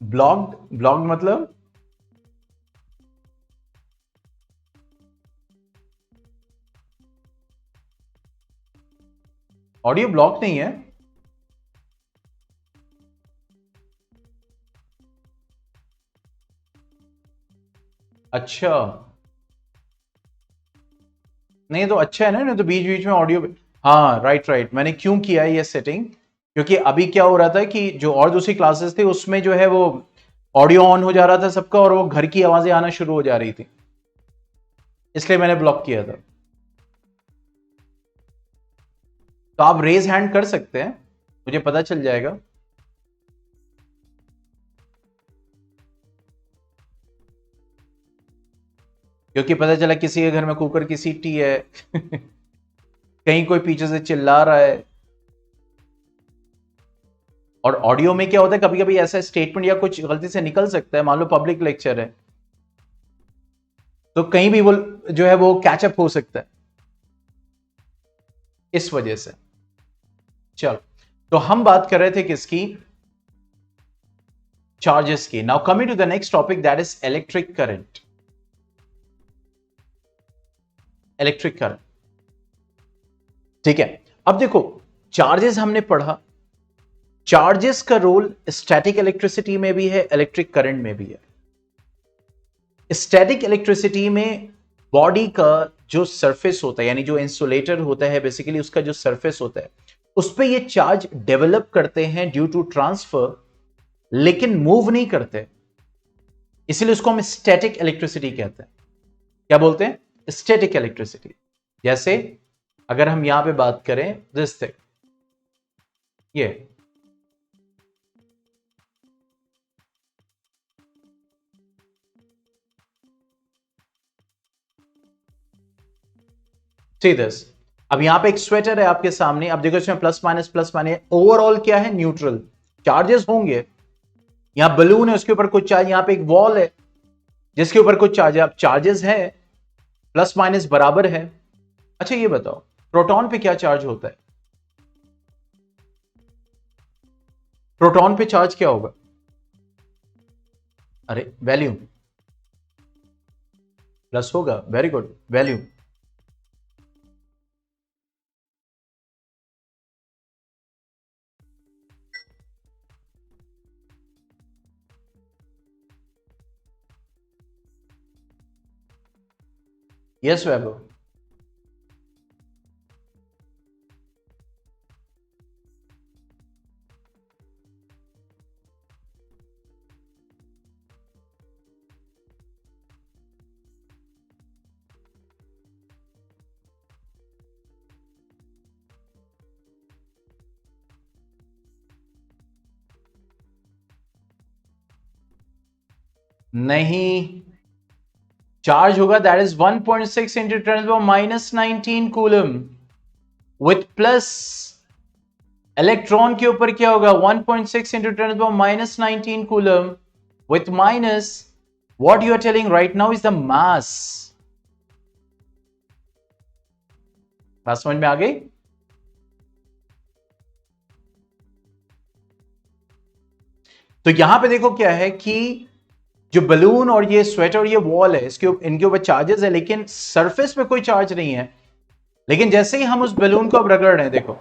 ब्लॉग्ड, ब्लॉग्ड मतलब ऑडियो ब्लॉक नहीं है। अच्छा, नहीं तो अच्छा है ना, नहीं तो बीच बीच में ऑडियो। हाँ राइट राइट, मैंने क्यों किया है ये सेटिंग, क्योंकि अभी क्या हो रहा था कि जो और दूसरी क्लासेस थे उसमें जो है वो ऑडियो ऑन हो जा रहा था सबका और वो घर की आवाजें आना शुरू हो जा रही थी, इसलिए मैंने ब्लॉक किया था। तो आप रेज हैंड कर सकते हैं, मुझे पता चल जाएगा। क्योंकि पता चला किसी के घर में कुकर की सीटी है। कहीं कोई पीछे से चिल्ला रहा है। और ऑडियो में क्या होता है, कभी कभी ऐसा स्टेटमेंट या कुछ गलती से निकल सकता है, मान लो पब्लिक लेक्चर है तो कहीं भी वो जो है वो कैचअप हो सकता है, इस वजह से। चलो, तो हम बात कर रहे थे किसकी, चार्जेस की। Now coming to the next topic, that is electric current. Electric current, ठीक है। अब देखो, चार्जेस हमने पढ़ा, चार्जेस का रोल स्टैटिक इलेक्ट्रिसिटी में भी है, इलेक्ट्रिक करंट में भी है। स्टैटिक इलेक्ट्रिसिटी में बॉडी का जो सरफेस होता है, यानी जो इंसुलेटर होता है बेसिकली, उसका जो सरफेस होता है उस पे ये चार्ज डेवलप करते हैं ड्यू टू ट्रांसफर, लेकिन मूव नहीं करते, इसलिए उसको हम स्टैटिक इलेक्ट्रिसिटी कहते हैं। क्या बोलते हैं? Static electricity. जैसे अगर हम यहां पे बात करें दिस थिंग, ये सी दिस, अब यहां पे एक स्वेटर है आपके सामने, अब देखो इसमें प्लस माइनस, ओवरऑल क्या है, न्यूट्रल चार्जेस होंगे। यहां बलून है, उसके ऊपर कुछ चार्ज, यहां पे एक वॉल है जिसके ऊपर कुछ चार्ज है, अब चार्जेस है, प्लस माइनस बराबर है। अच्छा ये बताओ, प्रोटॉन पे क्या चार्ज होता है? प्रोटॉन पे चार्ज क्या होगा? अरे वैल्यूम, प्लस होगा, वेरी गुड, वैल्यूम। यस वैभव। नहीं, चार्ज होगा that is 1.6 into 10 minus 19 coulomb with plus, electron के ऊपर क्या होगा, 1.6 into 10 minus 19 coulomb with minus, what you are telling right now is the mass. बात समझ में आ गई? तो यहां पे देखो क्या है कि जो बलून और ये स्वेटर और ये वॉल है, इनके ऊपर चार्जेस है, लेकिन सरफेस पे कोई चार्ज नहीं है। लेकिन जैसे ही हम उस बलून को अब रगड़ रहे हैं, देखो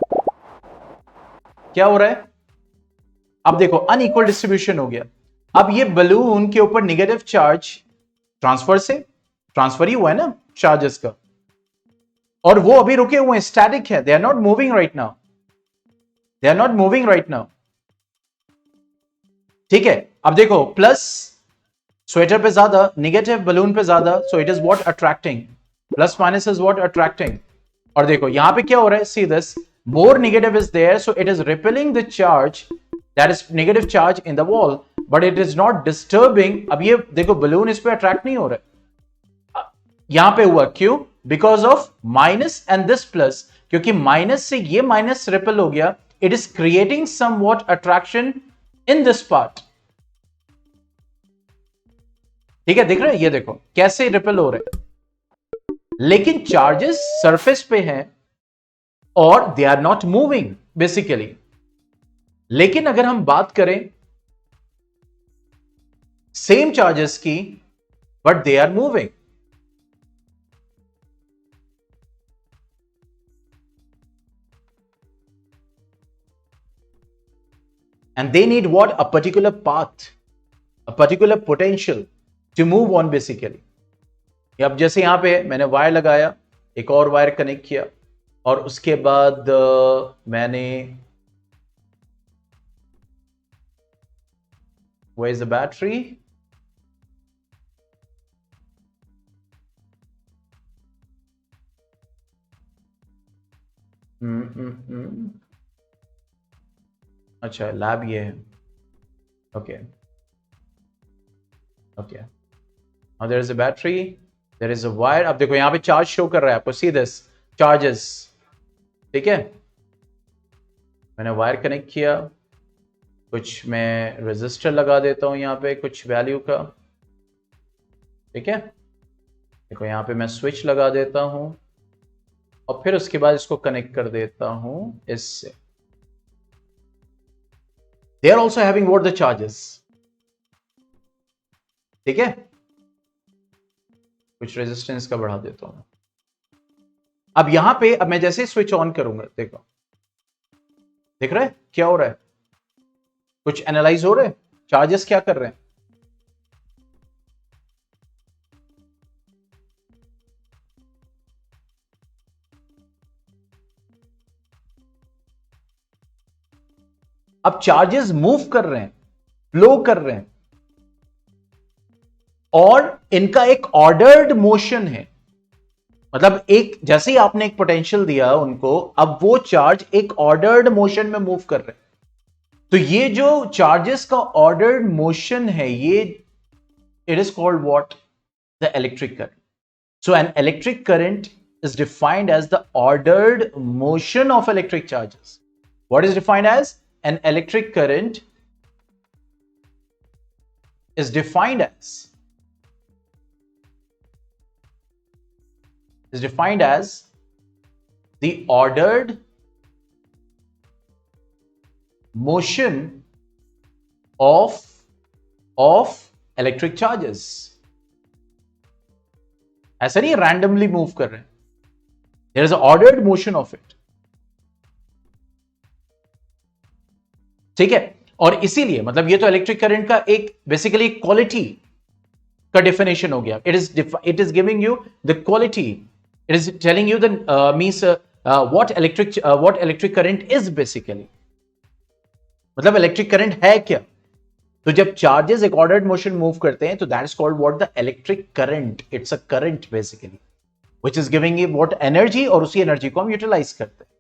क्या हो रहा है, अब देखो अनइक्वल डिस्ट्रीब्यूशन हो गया। अब ये बलून के ऊपर निगेटिव चार्ज ट्रांसफर से, ट्रांसफर ही हुआ है ना चार्जेस का, और वो अभी रुके हुए हैं, स्टैटिक है, they are not moving right now, they are not moving right now. ठीक है, अब देखो प्लस स्वेटर पे ज्यादा, निगेटिव बलून पे ज्यादा, so it is what attracting, plus minus is what attracting. और देखो यहां पे क्या हो रहा है, see this, more negative is there, so it is repelling the charge, that is negative charge in the wall, but it is not disturbing. अब ये देखो बलून इस पे अट्रैक्ट नहीं हो रहा है, यहां पे हुआ क्यों? Because of minus and this plus, क्योंकि माइनस से ये माइनस रिपल हो गया, it is creating somewhat attraction in this part. ठीक है, देख रहे हैं, ये देखो कैसे रिपल हो रहे हैं, लेकिन चार्जेस सरफेस पे हैं और they are not moving basically. लेकिन अगर हम बात करें सेम चार्जेस की, but they are moving, and they need what? A particular path, a particular potential to move on basically. अब जैसे यहां पे मैंने वायर लगाया, एक और वायर कनेक्ट किया, और उसके बाद मैंने where is the battery? अच्छा, लैब ये है, okay okay. Now there is a battery, there is a wire। अब देखो यहां पे चार्ज शो कर रहा है आपको, सी दिस चार्जेस, ठीक है। मैंने वायर कनेक्ट किया, कुछ मैं रेजिस्टर लगा देता हूं यहां पे कुछ वैल्यू का, ठीक है। देखो यहां पे मैं स्विच लगा देता हूं, और फिर उसके बाद इसको कनेक्ट कर देता हूं इससे। They are also having what? The charges, ठीक है। कुछ रेजिस्टेंस का बढ़ा देता हूं। अब यहां पे, अब मैं जैसे स्विच ऑन करूंगा, देखो देख रहे हैं क्या हो रहा है? कुछ एनालाइज हो रहा है, चार्जेस क्या कर रहे हैं? अब चार्जेस मूव कर रहे हैं, फ्लो कर रहे हैं, और इनका एक ऑर्डर्ड मोशन है। मतलब एक, जैसे ही आपने एक पोटेंशियल दिया उनको, अब वो चार्ज एक ऑर्डर्ड मोशन में मूव कर रहे हैं। तो ये जो चार्जेस का ऑर्डर्ड मोशन है, ये it is called what? The electric current. So an electric current is defined as the ordered motion of electric charges. What is defined as? An electric current is defined as the ordered motion of electric charges. ऐसा नहीं randomly move कर रहे हैं, there is ordered motion of it, ठीक है। और इसीलिए मतलब ये तो इलेक्ट्रिक करंट का एक बेसिकली क्वालिटी का डेफिनेशन हो गया। It is giving you the quality, it is telling you the means what electric current is basically. मतलब इलेक्ट्रिक करंट है क्या? तो जब चार्जेस एक ऑर्डर्ड मोशन मूव करते हैं, तो that is called what? The electric current. It's a current basically which is giving you what? Energy, और उसी एनर्जी को हम यूटिलाइज करते हैं।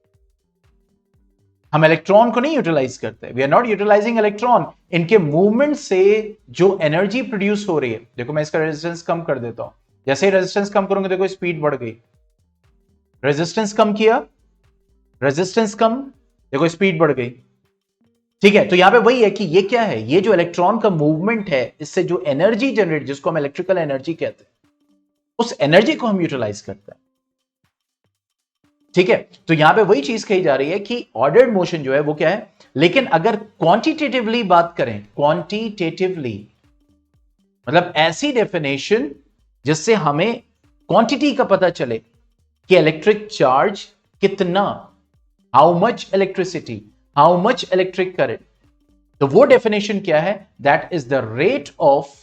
हम इलेक्ट्रॉन को नहीं यूटिलाइज करते, we are not utilising electron. इनके मूवमेंट से जो एनर्जी प्रोड्यूस हो रही है, देखो मैं इसका रेजिस्टेंस कम कर देता हूं, जैसे ही रेजिस्टेंस कम करूंगा देखो स्पीड बढ़ गई, रेजिस्टेंस कम किया, रेजिस्टेंस कम, देखो स्पीड बढ़ गई, ठीक है। तो यहां पे वही है कि ये क्या है? ये जो इलेक्ट्रॉन का मूवमेंट है, इससे जो एनर्जी जनरेट, जिसको हम इलेक्ट्रिकल एनर्जी कहते हैं, उस एनर्जी को हम यूटिलाइज करते हैं, ठीक है। तो यहां पे वही चीज कही जा रही है कि ऑर्डर्ड मोशन जो है वो क्या है। लेकिन अगर क्वांटिटेटिवली बात करें, क्वांटिटेटिवली मतलब ऐसी डेफिनेशन जिससे हमें क्वांटिटी का पता चले कि इलेक्ट्रिक चार्ज कितना, how much electricity, how much electric current, तो वो डेफिनेशन क्या है? That is the rate of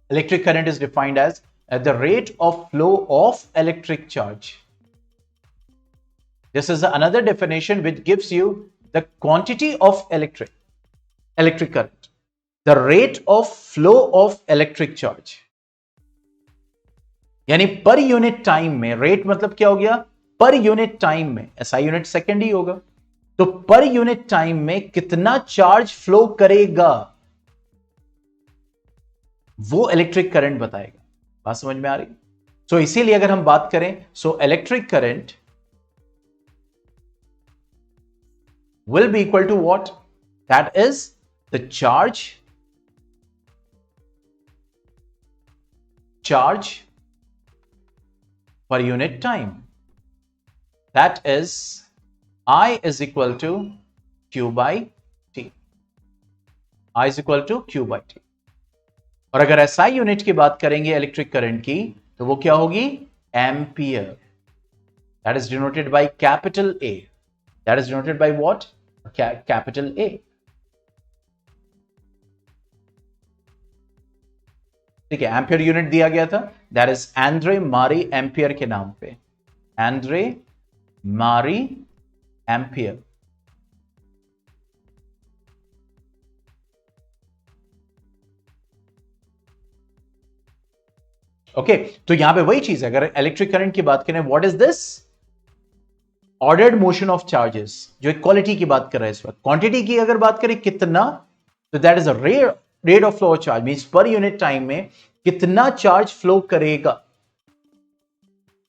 electric current is defined as the rate of flow of electric charge. This is another definition which gives you the quantity of electric current, the rate of flow of electric charge. यानी per unit time में, rate मतलब क्या हो गया? Per unit time में, ऐसा unit second ही होगा, तो पर यूनिट टाइम में कितना चार्ज फ्लो करेगा वो इलेक्ट्रिक करंट बताएगा। बात समझ में आ रही? सो इसीलिए अगर हम बात करें, so electric current will be equal to what? That is the charge per unit time. That is I is equal to Q by T. I is equal to Q by T. और अगर SI unit की बात करेंगे electric current की, तो वो क्या होगी? Ampere. That is denoted by capital A. That is denoted by what? Capital A. ठीक है, एम्पियर यूनिट दिया गया था, दैट इज एंड्रे मारी एम्पियर के नाम पे. एंड्रे मारी एम्पियर. ओके, तो यहां पे वही चीज है. अगर इलेक्ट्रिक करंट की बात करें, what is this? Ordered motion of charges. जो इक्वालिटी की बात कर रहे हैं इस वक्त. क्वांटिटी की अगर बात करें कितना, तो that is a rate of flow of charge. Means per unit time में कितना चार्ज फ्लो करेगा,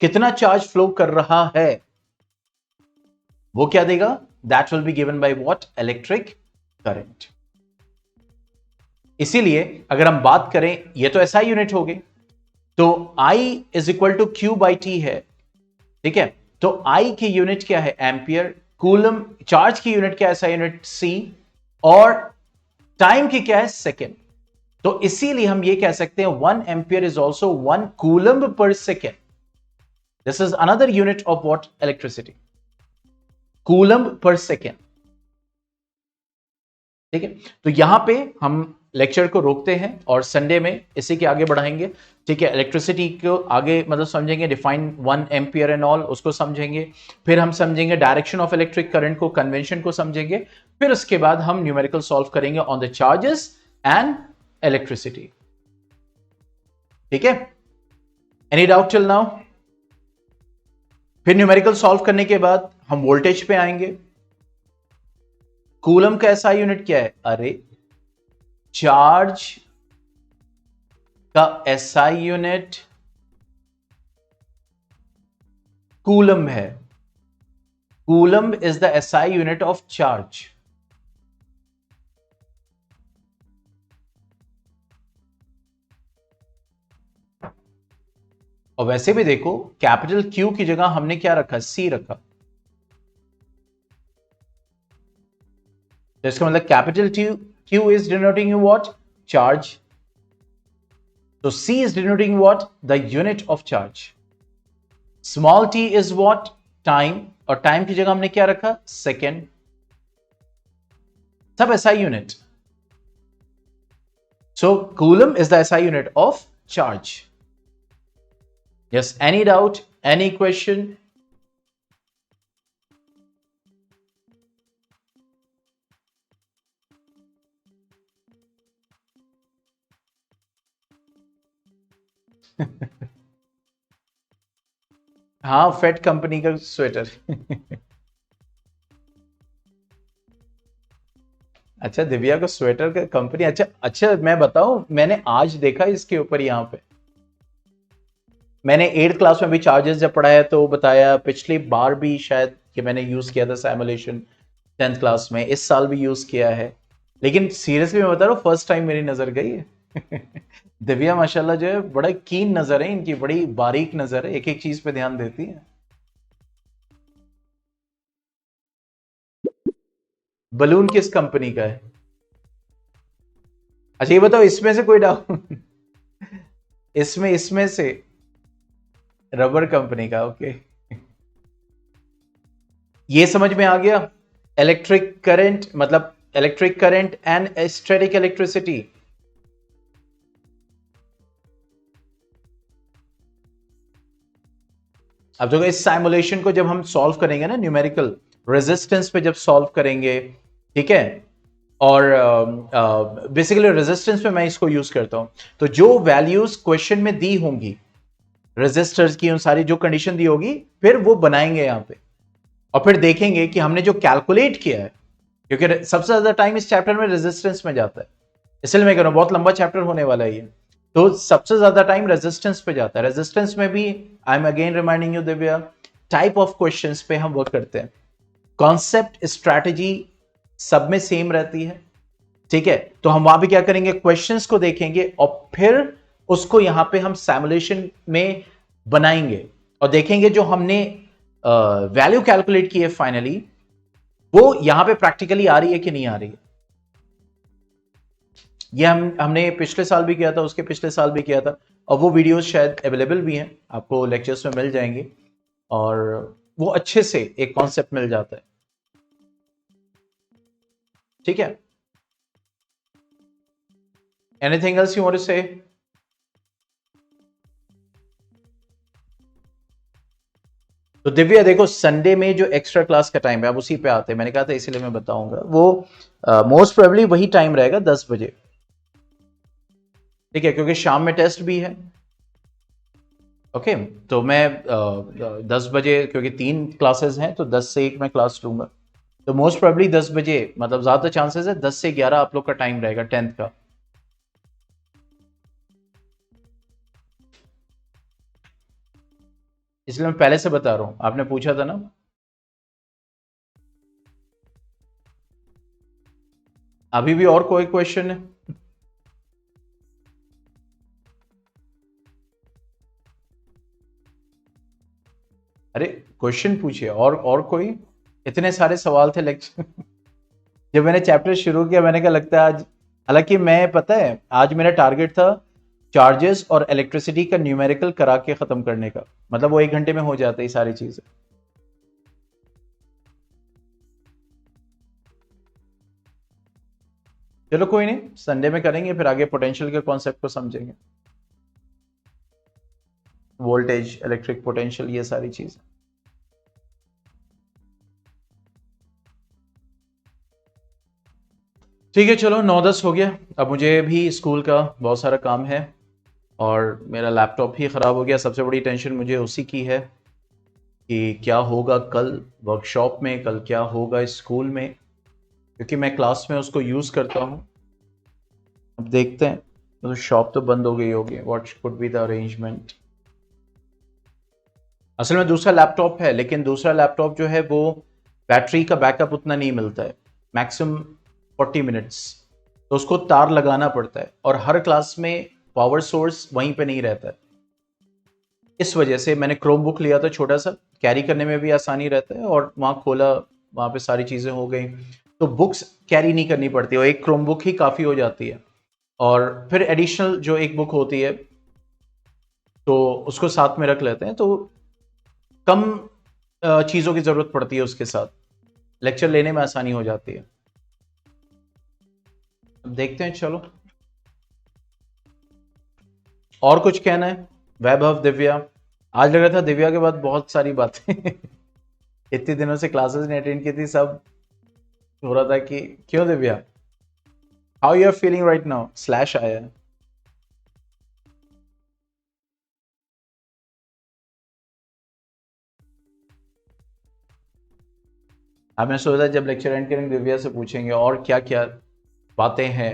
कितना चार्ज फ्लो कर रहा है, वो क्या देगा? That will be given by what? Electric current. इसीलिए अगर हम बात करें, ये तो एसआई यूनिट हो गई, तो I is equal to Q by T है. ठीक है, तो I की यूनिट क्या है? एम्पियर. कूलम चार्ज की यूनिट क्या है? SI unit C. और टाइम की क्या है? सेकेंड. तो इसीलिए हम ये कह सकते हैं 1 ampere is also 1 coulomb per second. This is another unit of what? Electricity. Coulomb per second. ठीक है, तो यहां पे हम लेक्चर को रोकते हैं और संडे में इसी के आगे बढ़ाएंगे. ठीक है, इलेक्ट्रिसिटी को आगे मतलब समझेंगे, डिफाइन 1 एम्पियर एंड ऑल, उसको समझेंगे. फिर हम समझेंगे डायरेक्शन ऑफ इलेक्ट्रिक करंट को, कन्वेंशन को समझेंगे. फिर उसके बाद हम न्यूमेरिकल सॉल्व करेंगे on the charges and electricity. ठीक है, एनी डाउट टिल नाउ? फिर न्यूमेरिकल सॉल्व करने के बाद हम वोल्टेज पे आएंगे. कूलम का एसआई यूनिट क्या है? अरे चार्ज का एसआई यूनिट कूलम है. Coulomb is the SI unit of charge. और वैसे भी देखो, कैपिटल Q की जगह हमने क्या रखा? C रखा. तो इसका मतलब capital Q is denoting what? Charge. So C is denoting what? The unit of charge. Small t is what? Time. और टाइम की जगह हमने क्या रखा? सेकेंड. सब SI unit. So coulomb is the SI unit of charge. Yes, any doubt? Any question? हाँ, fate company का sweater. अच्छा, दिव्या को स्वेटर का कंपनी. अच्छा अच्छा, मैं बताऊं, मैंने आज देखा इसके ऊपर. यहां पे मैंने 8th क्लास में भी चार्जेस जब पढ़ाया तो बताया, पिछली बार भी शायद कि मैंने यूज किया था सिमुलेशन 10th क्लास में, इस साल भी यूज किया है. लेकिन सीरियसली मैं बता रहा हूँ, फर्स्ट टाइम मेरी नजर गई है. दिव्या माशाल्लाह जो है, बड़ा कीन नजर है इनकी, बड़ी बारीक नजर है, एक एक चीज पे ध्यान देती है. बलून किस कंपनी का है? अच्छा ये बताओ, इसमें से कोई डाउट? इसमें से रबर कंपनी का. ओके, ये समझ में आ गया. इलेक्ट्रिक करंट मतलब electric current and static electricity. अब देखो, इस सिमुलेशन को जब हम सॉल्व करेंगे ना, न्यूमेरिकल रेजिस्टेंस पे जब सॉल्व करेंगे, ठीक है, और बेसिकली रेजिस्टेंस पे मैं इसको यूज करता हूं. तो जो वैल्यूज क्वेश्चन में दी होंगी रेजिस्टर्स की, उन सारी जो कंडीशन दी होगी, फिर वो बनाएंगे यहां पे. और फिर देखेंगे कि हमने जो कैलकुलेट किया है, क्योंकि सबसे ज्यादा टाइम इस चैप्टर में रेजिस्टेंस में जाता है, इसलिए मैं कह रहा हूं बहुत लंबा चैप्टर होने वाला है ये. तो सबसे ज्यादा टाइम रेजिस्टेंस पे जाता है। रेजिस्टेंस में भी I am again reminding you Divya, type of questions पे हम वर्क करते हैं। कॉन्सेप्ट स्ट्रैटेजी सब में सेम रहती है, ठीक है। तो हम वहां पे क्या करेंगे, क्वेश्चंस को देखेंगे और फिर उसको यहां पे हम सैमुलेशन में बनाएंगे और देखेंगे जो हमने वैल्यू कैलकुलेट की है फाइनली, वो यहां पे प्रैक्टिकली आ रही है कि नहीं आ रही है। ये हमने पिछले साल भी किया था, उसके पिछले साल भी किया था, और वो वीडियोस शायद अवेलेबल भी हैं, आपको लेक्चर्स में मिल जाएंगे, और वो अच्छे से एक कॉन्सेप्ट मिल जाता है, ठीक है। Anything else you want to say? तो दिव्या देखो, संडे में जो एक्स्ट्रा क्लास का टाइम है, अब उसी पे आते हैं, मैंने कहा था इसीलिए मैं बताऊंगा, वो मोस्ट प्रोबेबली वही टाइम रहेगा 10 बजे, ठीक है, क्योंकि शाम में टेस्ट भी है। ओके, तो मैं 10 बजे, क्योंकि 3 क्लासेस हैं तो 10 से 1 मैं क्लास लूंगा, तो मोस्ट प्रोबेबली 10 बजे, मतलब ज्यादा चांसेस है 10 से 11 आप लोग का टाइम रहेगा 10th का। इसलिए मैं पहले से बता रहा हूं, आपने पूछा था ना। अभी भी और कोई क्वेश्चन है? अरे क्वेश्चन पूछिए, और कोई? इतने सारे सवाल थे लेक्चर जब मैंने चैप्टर शुरू किया, मैंने कहा लगता है आज, हालांकि मैं, पता है आज मेरा टारगेट था चार्जेस और इलेक्ट्रिसिटी का न्यूमेरिकल करा के खत्म करने का, मतलब वो 1 घंटे में हो जाता है सारी चीजें। चलो कोई नहीं, संडे में करेंगे, फिर आगे पोटेंशियल के कॉन्सेप्ट को समझेंगे, वोल्टेज, इलेक्ट्रिक पोटेंशियल, ये सारी चीजें। ठीक है, चलो 9-10 हो गया, अब मुझे भी स्कूल का बहुत सारा काम है, और मेरा लैपटॉप ही ख़राब हो गया। सबसे बड़ी टेंशन मुझे उसी की है कि क्या होगा कल वर्कशॉप में, कल क्या होगा स्कूल में, क्योंकि मैं क्लास में उसको यूज़ करता हूँ। अब देखते हैं, तो शॉप तो बंद हो गई होगी, what could be the arrangement. असल में दूसरा लैपटॉप है, लेकिन दूसरा लैपटॉप जो है वो बैटरी का बैकअप उतना नहीं मिलता है, मैक्सिमम 40 मिनट्स, तो उसको तार लगाना पड़ता है, और हर क्लास में पावर सोर्स वहीं पे नहीं रहता है। इस वजह से मैंने क्रोम बुक लिया था, छोटा सा, कैरी करने में भी आसानी रहता है, और वहाँ खोला, वहाँ पे सारी चीज़ें हो गई, तो बुक्स कैरी नहीं करनी पड़ती, और एक क्रोम बुक ही काफ़ी हो जाती है, और फिर एडिशनल जो एक बुक होती है तो उसको साथ में रख लेते हैं, तो कम चीज़ों की ज़रूरत पड़ती है, उसके साथ लेक्चर लेने में आसानी हो जाती है। अब देखते हैं, चलो और कुछ कहना है? वैभव, दिव्या, आज लग रहा था दिव्या के बाद बहुत सारी बातें इतने दिनों से क्लासेस नहीं अटेंड की थी, सब हो रहा था कि क्यों Divya, how you are feeling right now? Slash आया है। अब मैं सोचा जब लेक्चर एंड करेंगे दिव्या से पूछेंगे और क्या क्या बातें हैं,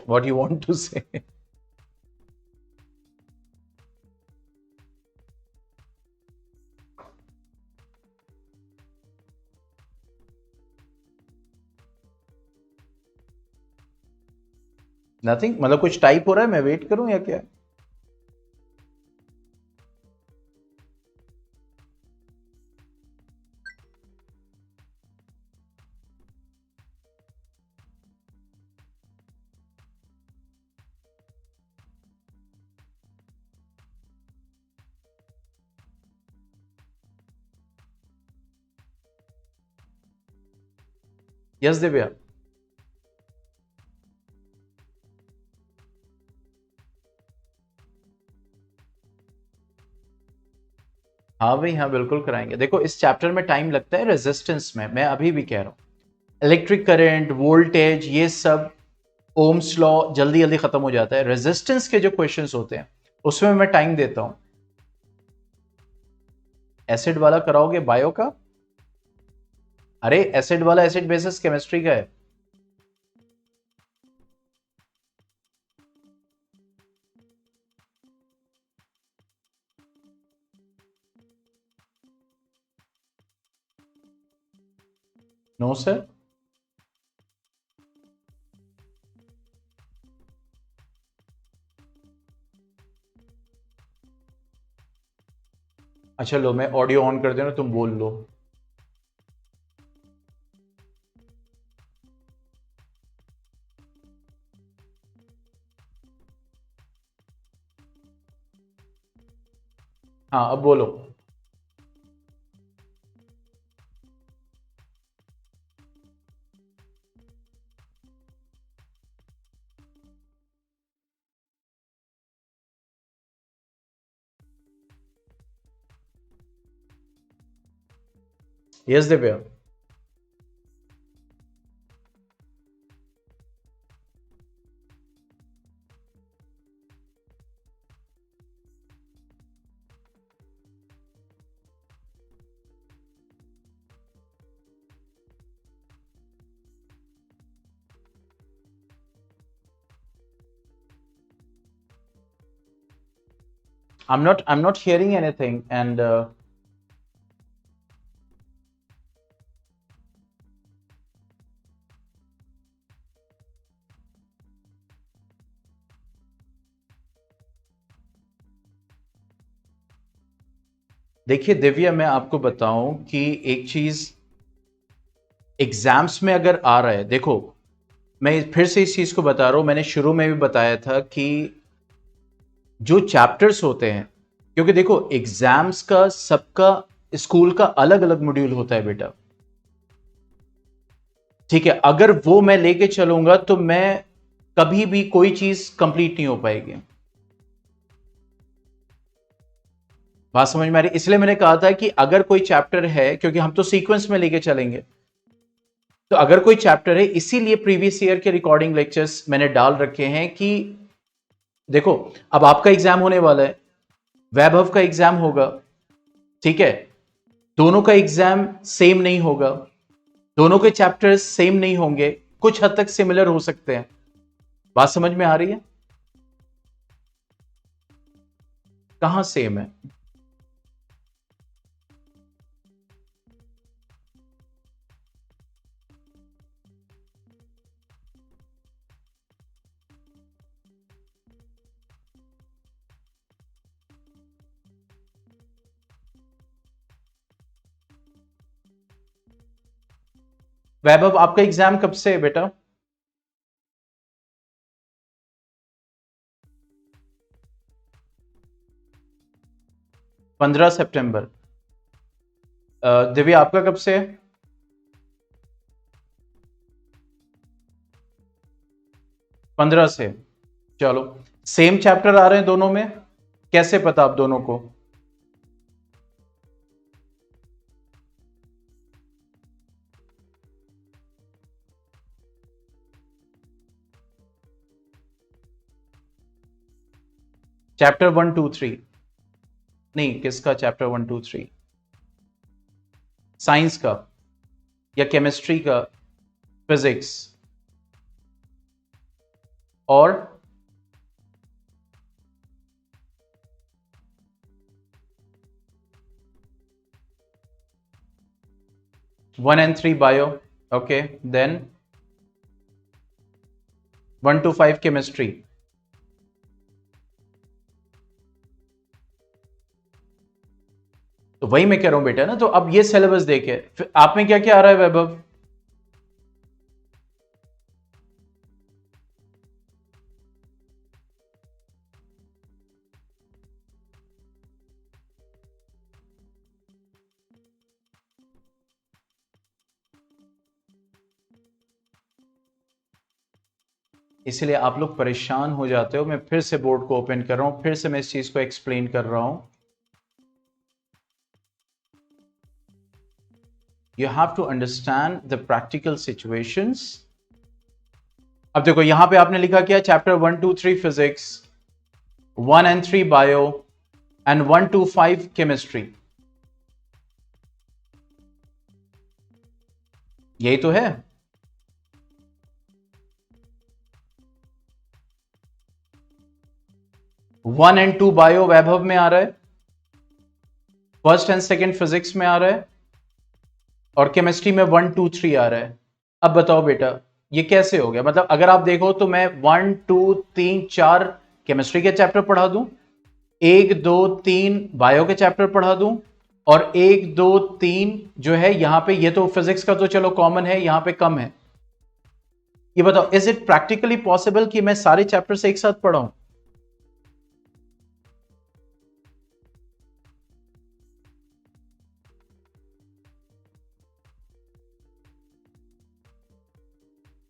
व्हाट यू वांट टू से। नथिंग, मतलब कुछ टाइप हो रहा है, मैं वेट करूं या क्या? यस दिव्या। हाँ भाई हाँ, बिल्कुल कराएंगे। देखो इस चैप्टर में टाइम लगता है रेजिस्टेंस में, मैं अभी भी कह रहा हूँ, इलेक्ट्रिक करंट, वोल्टेज, ये सब ओम्स लॉ जल्दी जल्दी खत्म हो जाता है। रेजिस्टेंस के जो क्वेश्चंस होते हैं उसमें मैं टाइम देता हूं। एसिड वाला कराओगे बायो का? अरे एसिड वाला एसिड बेसिस केमिस्ट्री का है। No sir. अच्छा लो, मैं ऑडियो ऑन कर देना, तुम बोल लो। हाँ अब बोलो। Yes Divya. I'm not hearing anything and देखिए दिव्या, मैं आपको बताऊं कि एक चीज एग्जाम्स में अगर आ रहा है, देखो मैं फिर से इस चीज को बता रहा हूं, मैंने शुरू में भी बताया था कि जो चैप्टर्स होते हैं, क्योंकि देखो एग्जाम्स का सबका स्कूल का अलग अलग मॉड्यूल होता है बेटा, ठीक है। अगर वो मैं लेके चलूंगा तो मैं कभी भी कोई चीज कंप्लीट नहीं हो पाएगी। बात समझ में आ रही? इसलिए मैंने कहा था कि अगर कोई चैप्टर है, क्योंकि हम तो सीक्वेंस में लेके चलेंगे, तो अगर कोई चैप्टर है, इसीलिए प्रीवियस ईयर के रिकॉर्डिंग लेक्चर्स मैंने डाल रखे हैं कि देखो अब आपका एग्जाम होने वाला है, वैभव का एग्जाम होगा, ठीक है। दोनों का एग्जाम सेम नहीं होगा, दोनों के चैप्टर्स सेम नहीं होंगे, कुछ हद तक सिमिलर हो सकते हैं। बात समझ में आ रही है? कहां सेम है? वैभव आपका एग्जाम कब से है बेटा? 15 सितंबर। दिव्या आपका कब से है? 15 से। चलो, सेम चैप्टर आ रहे हैं दोनों में, कैसे पता आप दोनों को? चैप्टर 1 2 3। नहीं, किसका चैप्टर 1 2 3? साइंस का या केमिस्ट्री का? फिजिक्स और 1 and 3 bio, okay. Then 1 to 5 chemistry. तो वही मैं कह रहा हूं बेटा ना, तो अब ये सिलेबस देखे, फिर आप में क्या क्या आ रहा है वैभव? इसलिए आप लोग परेशान हो जाते हो। मैं फिर से बोर्ड को ओपन कर रहा हूं, फिर से मैं इस चीज को एक्सप्लेन कर रहा हूं। You have to understand the practical situations. अब देखो यहां पे आपने लिखा क्या? Chapter 1 2 3 physics, 1 and 3 bio and 1 to 5 chemistry. यही तो है। 1 and 2 बायो वैभव में आ रहा है, फर्स्ट एंड सेकेंड फिजिक्स में आ रहा है, और केमिस्ट्री में 1 2 3 आ रहा है। अब बताओ बेटा ये कैसे हो गया? मतलब अगर आप देखो तो मैं 1 2 3 4 केमिस्ट्री के चैप्टर पढ़ा दूं, 1 2 3 बायो के चैप्टर पढ़ा दूं, और 1 2 3 जो है यहां पे, ये तो फिजिक्स का तो चलो कॉमन है, यहां पे कम है। ये बताओ इज इट प्रैक्टिकली पॉसिबल कि मैं सारे चैप्टर्स एक साथ पढ़ाऊं?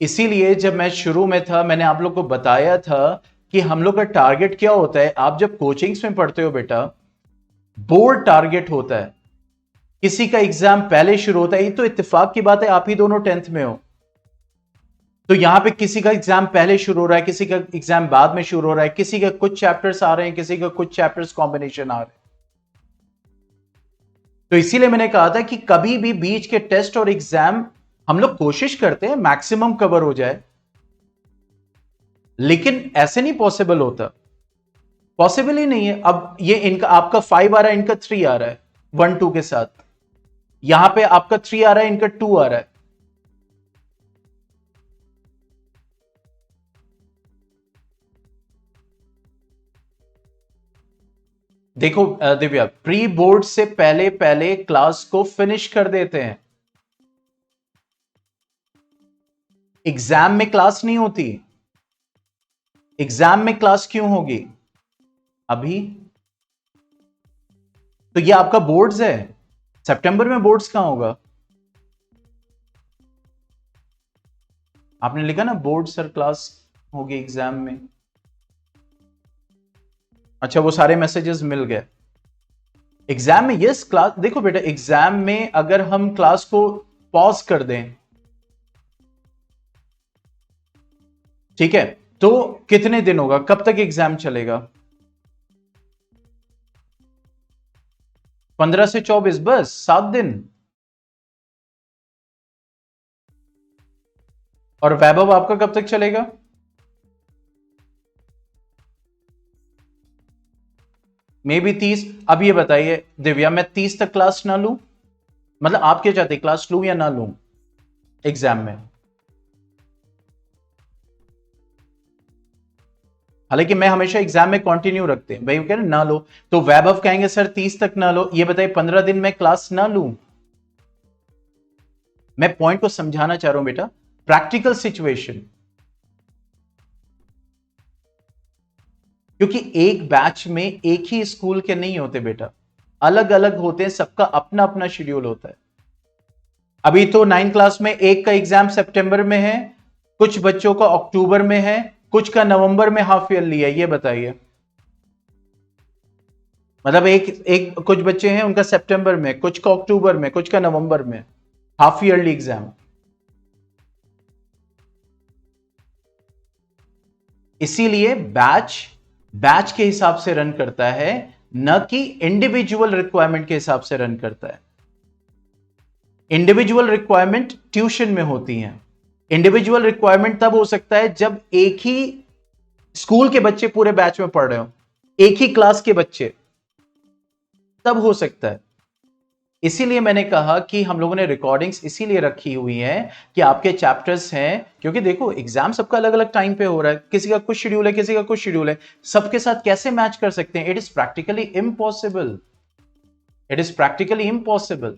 इसीलिए जब मैं शुरू में था मैंने आप लोग को बताया था कि हम लोग का टारगेट क्या होता है। आप जब कोचिंग्स में पढ़ते हो बेटा, बोर्ड टारगेट होता है। किसी का एग्जाम पहले शुरू होता है, ये तो इत्तेफाक की बात है आप ही दोनों 10th में हो, तो यहां पे किसी का एग्जाम पहले शुरू हो रहा है, किसी का एग्जाम बाद में शुरू हो रहा है, किसी का कुछ चैप्टर्स आ रहे हैं, किसी का कुछ चैप्टर्स कॉम्बिनेशन आ रहे हैं। तो इसीलिए मैंने कहा था कि कभी भी बीच के टेस्ट और एग्जाम हम लोग कोशिश करते हैं मैक्सिमम कवर हो जाए, लेकिन ऐसे नहीं पॉसिबल होता, पॉसिबल ही नहीं है। अब ये इनका आपका 5 आ रहा है, इनका 3 आ रहा है 1 2 के साथ, यहां पे आपका 3 आ रहा है, इनका 2 आ रहा है। देखो दिव्या, प्री बोर्ड से पहले पहले क्लास को फिनिश कर देते हैं। एग्जाम में क्लास नहीं होती। एग्जाम में क्लास क्यों होगी अभी? तो ये आपका बोर्ड्स है, सितंबर में बोर्ड्स कहां होगा? आपने लिखा ना बोर्ड सर क्लास होगी एग्जाम में। अच्छा वो सारे मैसेजेस मिल गए। एग्जाम में यस क्लास, देखो बेटा एग्जाम में अगर हम क्लास को पॉज कर दें, ठीक है, तो कितने दिन होगा, कब तक एग्जाम चलेगा? 15 से 24, बस 7 दिन। और वैभव आपका कब तक चलेगा? May be 30। अब ये बताइए दिव्या, मैं 30 तक क्लास ना लूं? मतलब आप क्या चाहते, क्लास लूं या ना लूं एग्जाम में? हालांकि मैं हमेशा एग्जाम में कंटिन्यू रखते हैं भाई, कह रहे ना लो, तो वैभव कहेंगे सर 30 तक ना लो। ये बताइए 15 दिन में क्लास ना लूं? मैं पॉइंट को समझाना चाह रहा हूं बेटा, प्रैक्टिकल सिचुएशन। क्योंकि एक बैच में एक ही स्कूल के नहीं होते बेटा, अलग अलग होते हैं, सबका अपना अपना शेड्यूल होता है। अभी तो 9 क्लास में एक का एग्जाम सितंबर में है, कुछ बच्चों का अक्टूबर में है, कुछ का नवंबर में हाफ ईयरली है। ये बताइए, मतलब एक एक कुछ बच्चे हैं उनका सितंबर में, कुछ का अक्टूबर में, कुछ का नवंबर में, हाफ ईयरली एग्जाम। इसीलिए बैच बैच के हिसाब से रन करता है, न कि इंडिविजुअल रिक्वायरमेंट के हिसाब से रन करता है। इंडिविजुअल रिक्वायरमेंट ट्यूशन में होती हैं। इंडिविजुअल रिक्वायरमेंट तब हो सकता है जब एक ही स्कूल के बच्चे पूरे बैच में पढ़ रहे हो, एक ही क्लास के बच्चे, तब हो सकता है। इसीलिए मैंने कहा कि हम लोगों ने रिकॉर्डिंग्स इसीलिए रखी हुई हैं कि आपके चैप्टर्स हैं, क्योंकि देखो एग्जाम सबका अलग अलग टाइम पे हो रहा है, किसी का कुछ शेड्यूल है, किसी का कुछ शेड्यूल है, सबके साथ कैसे मैच कर सकते हैं? It is practically impossible, it is practically impossible.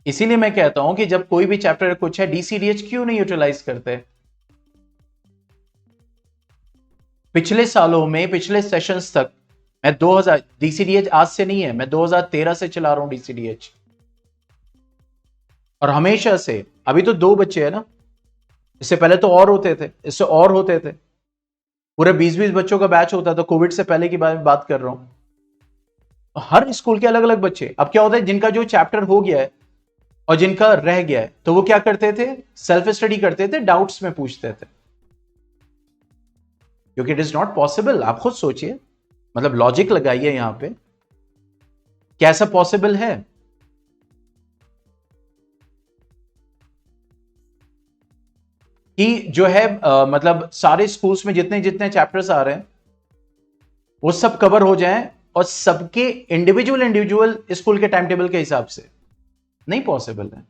इसीलिए मैं कहता हूं कि जब कोई भी चैप्टर कुछ है, डीसीडीएच क्यों नहीं यूटिलाइज करते? पिछले सालों में, पिछले सेशंस तक मैं 2000, डीसीडीएच आज से नहीं है, मैं 2013 से चला रहा हूं डीसीडीएच, और हमेशा से। अभी तो 2 बच्चे हैं ना, इससे पहले तो और होते थे, इससे और होते थे, पूरे 20-20 बच्चों का बैच होता था, कोविड से पहले की बात कर रहा हूं। हर स्कूल के अलग अलग बच्चे। अब क्या होता है, जिनका जो चैप्टर हो गया है और जिनका रह गया है, तो वो क्या करते थे, सेल्फ स्टडी करते थे, डाउट्स में पूछते थे, क्योंकि इट इज नॉट पॉसिबल। आप खुद सोचिए, मतलब लॉजिक लगाइए यहां पे, कैसा पॉसिबल है? कि जो है मतलब सारे स्कूल्स में जितने जितने चैप्टर्स आ रहे हैं वो सब कवर हो जाएं और सबके इंडिविजुअल स्कूल के टाइम टेबल के हिसाब से नहीं पॉसिबल है।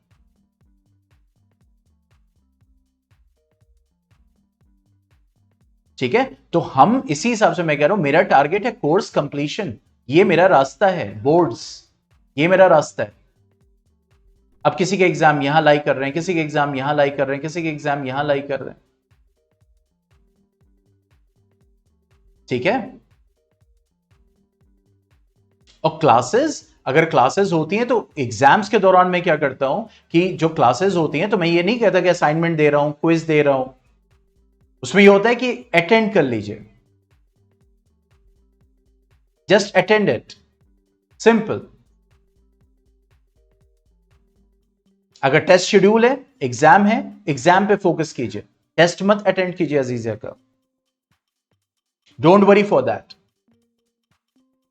ठीक है, तो हम इसी हिसाब से मैं कह रहा हूं मेरा टारगेट है कोर्स कंप्लीशन, ये मेरा रास्ता है, बोर्ड्स ये मेरा रास्ता है। अब किसी के एग्जाम यहां लाई कर रहे हैं, किसी के एग्जाम यहां लाई कर रहे हैं, किसी के एग्जाम यहां लाई कर रहे हैं। ठीक है, और क्लासेस, अगर क्लासेस होती हैं तो एग्जाम्स के दौरान मैं क्या करता हूं कि जो क्लासेस होती हैं तो मैं ये नहीं कहता कि असाइनमेंट दे रहा हूं, क्विज दे रहा हूं, उसमें ये होता है कि अटेंड कर लीजिए, जस्ट अटेंड इट, सिंपल। अगर टेस्ट शेड्यूल है, एग्जाम है, एग्जाम पे फोकस कीजिए, टेस्ट मत अटेंड कीजिए अजीजिया का, डोंट वरी फॉर दैट।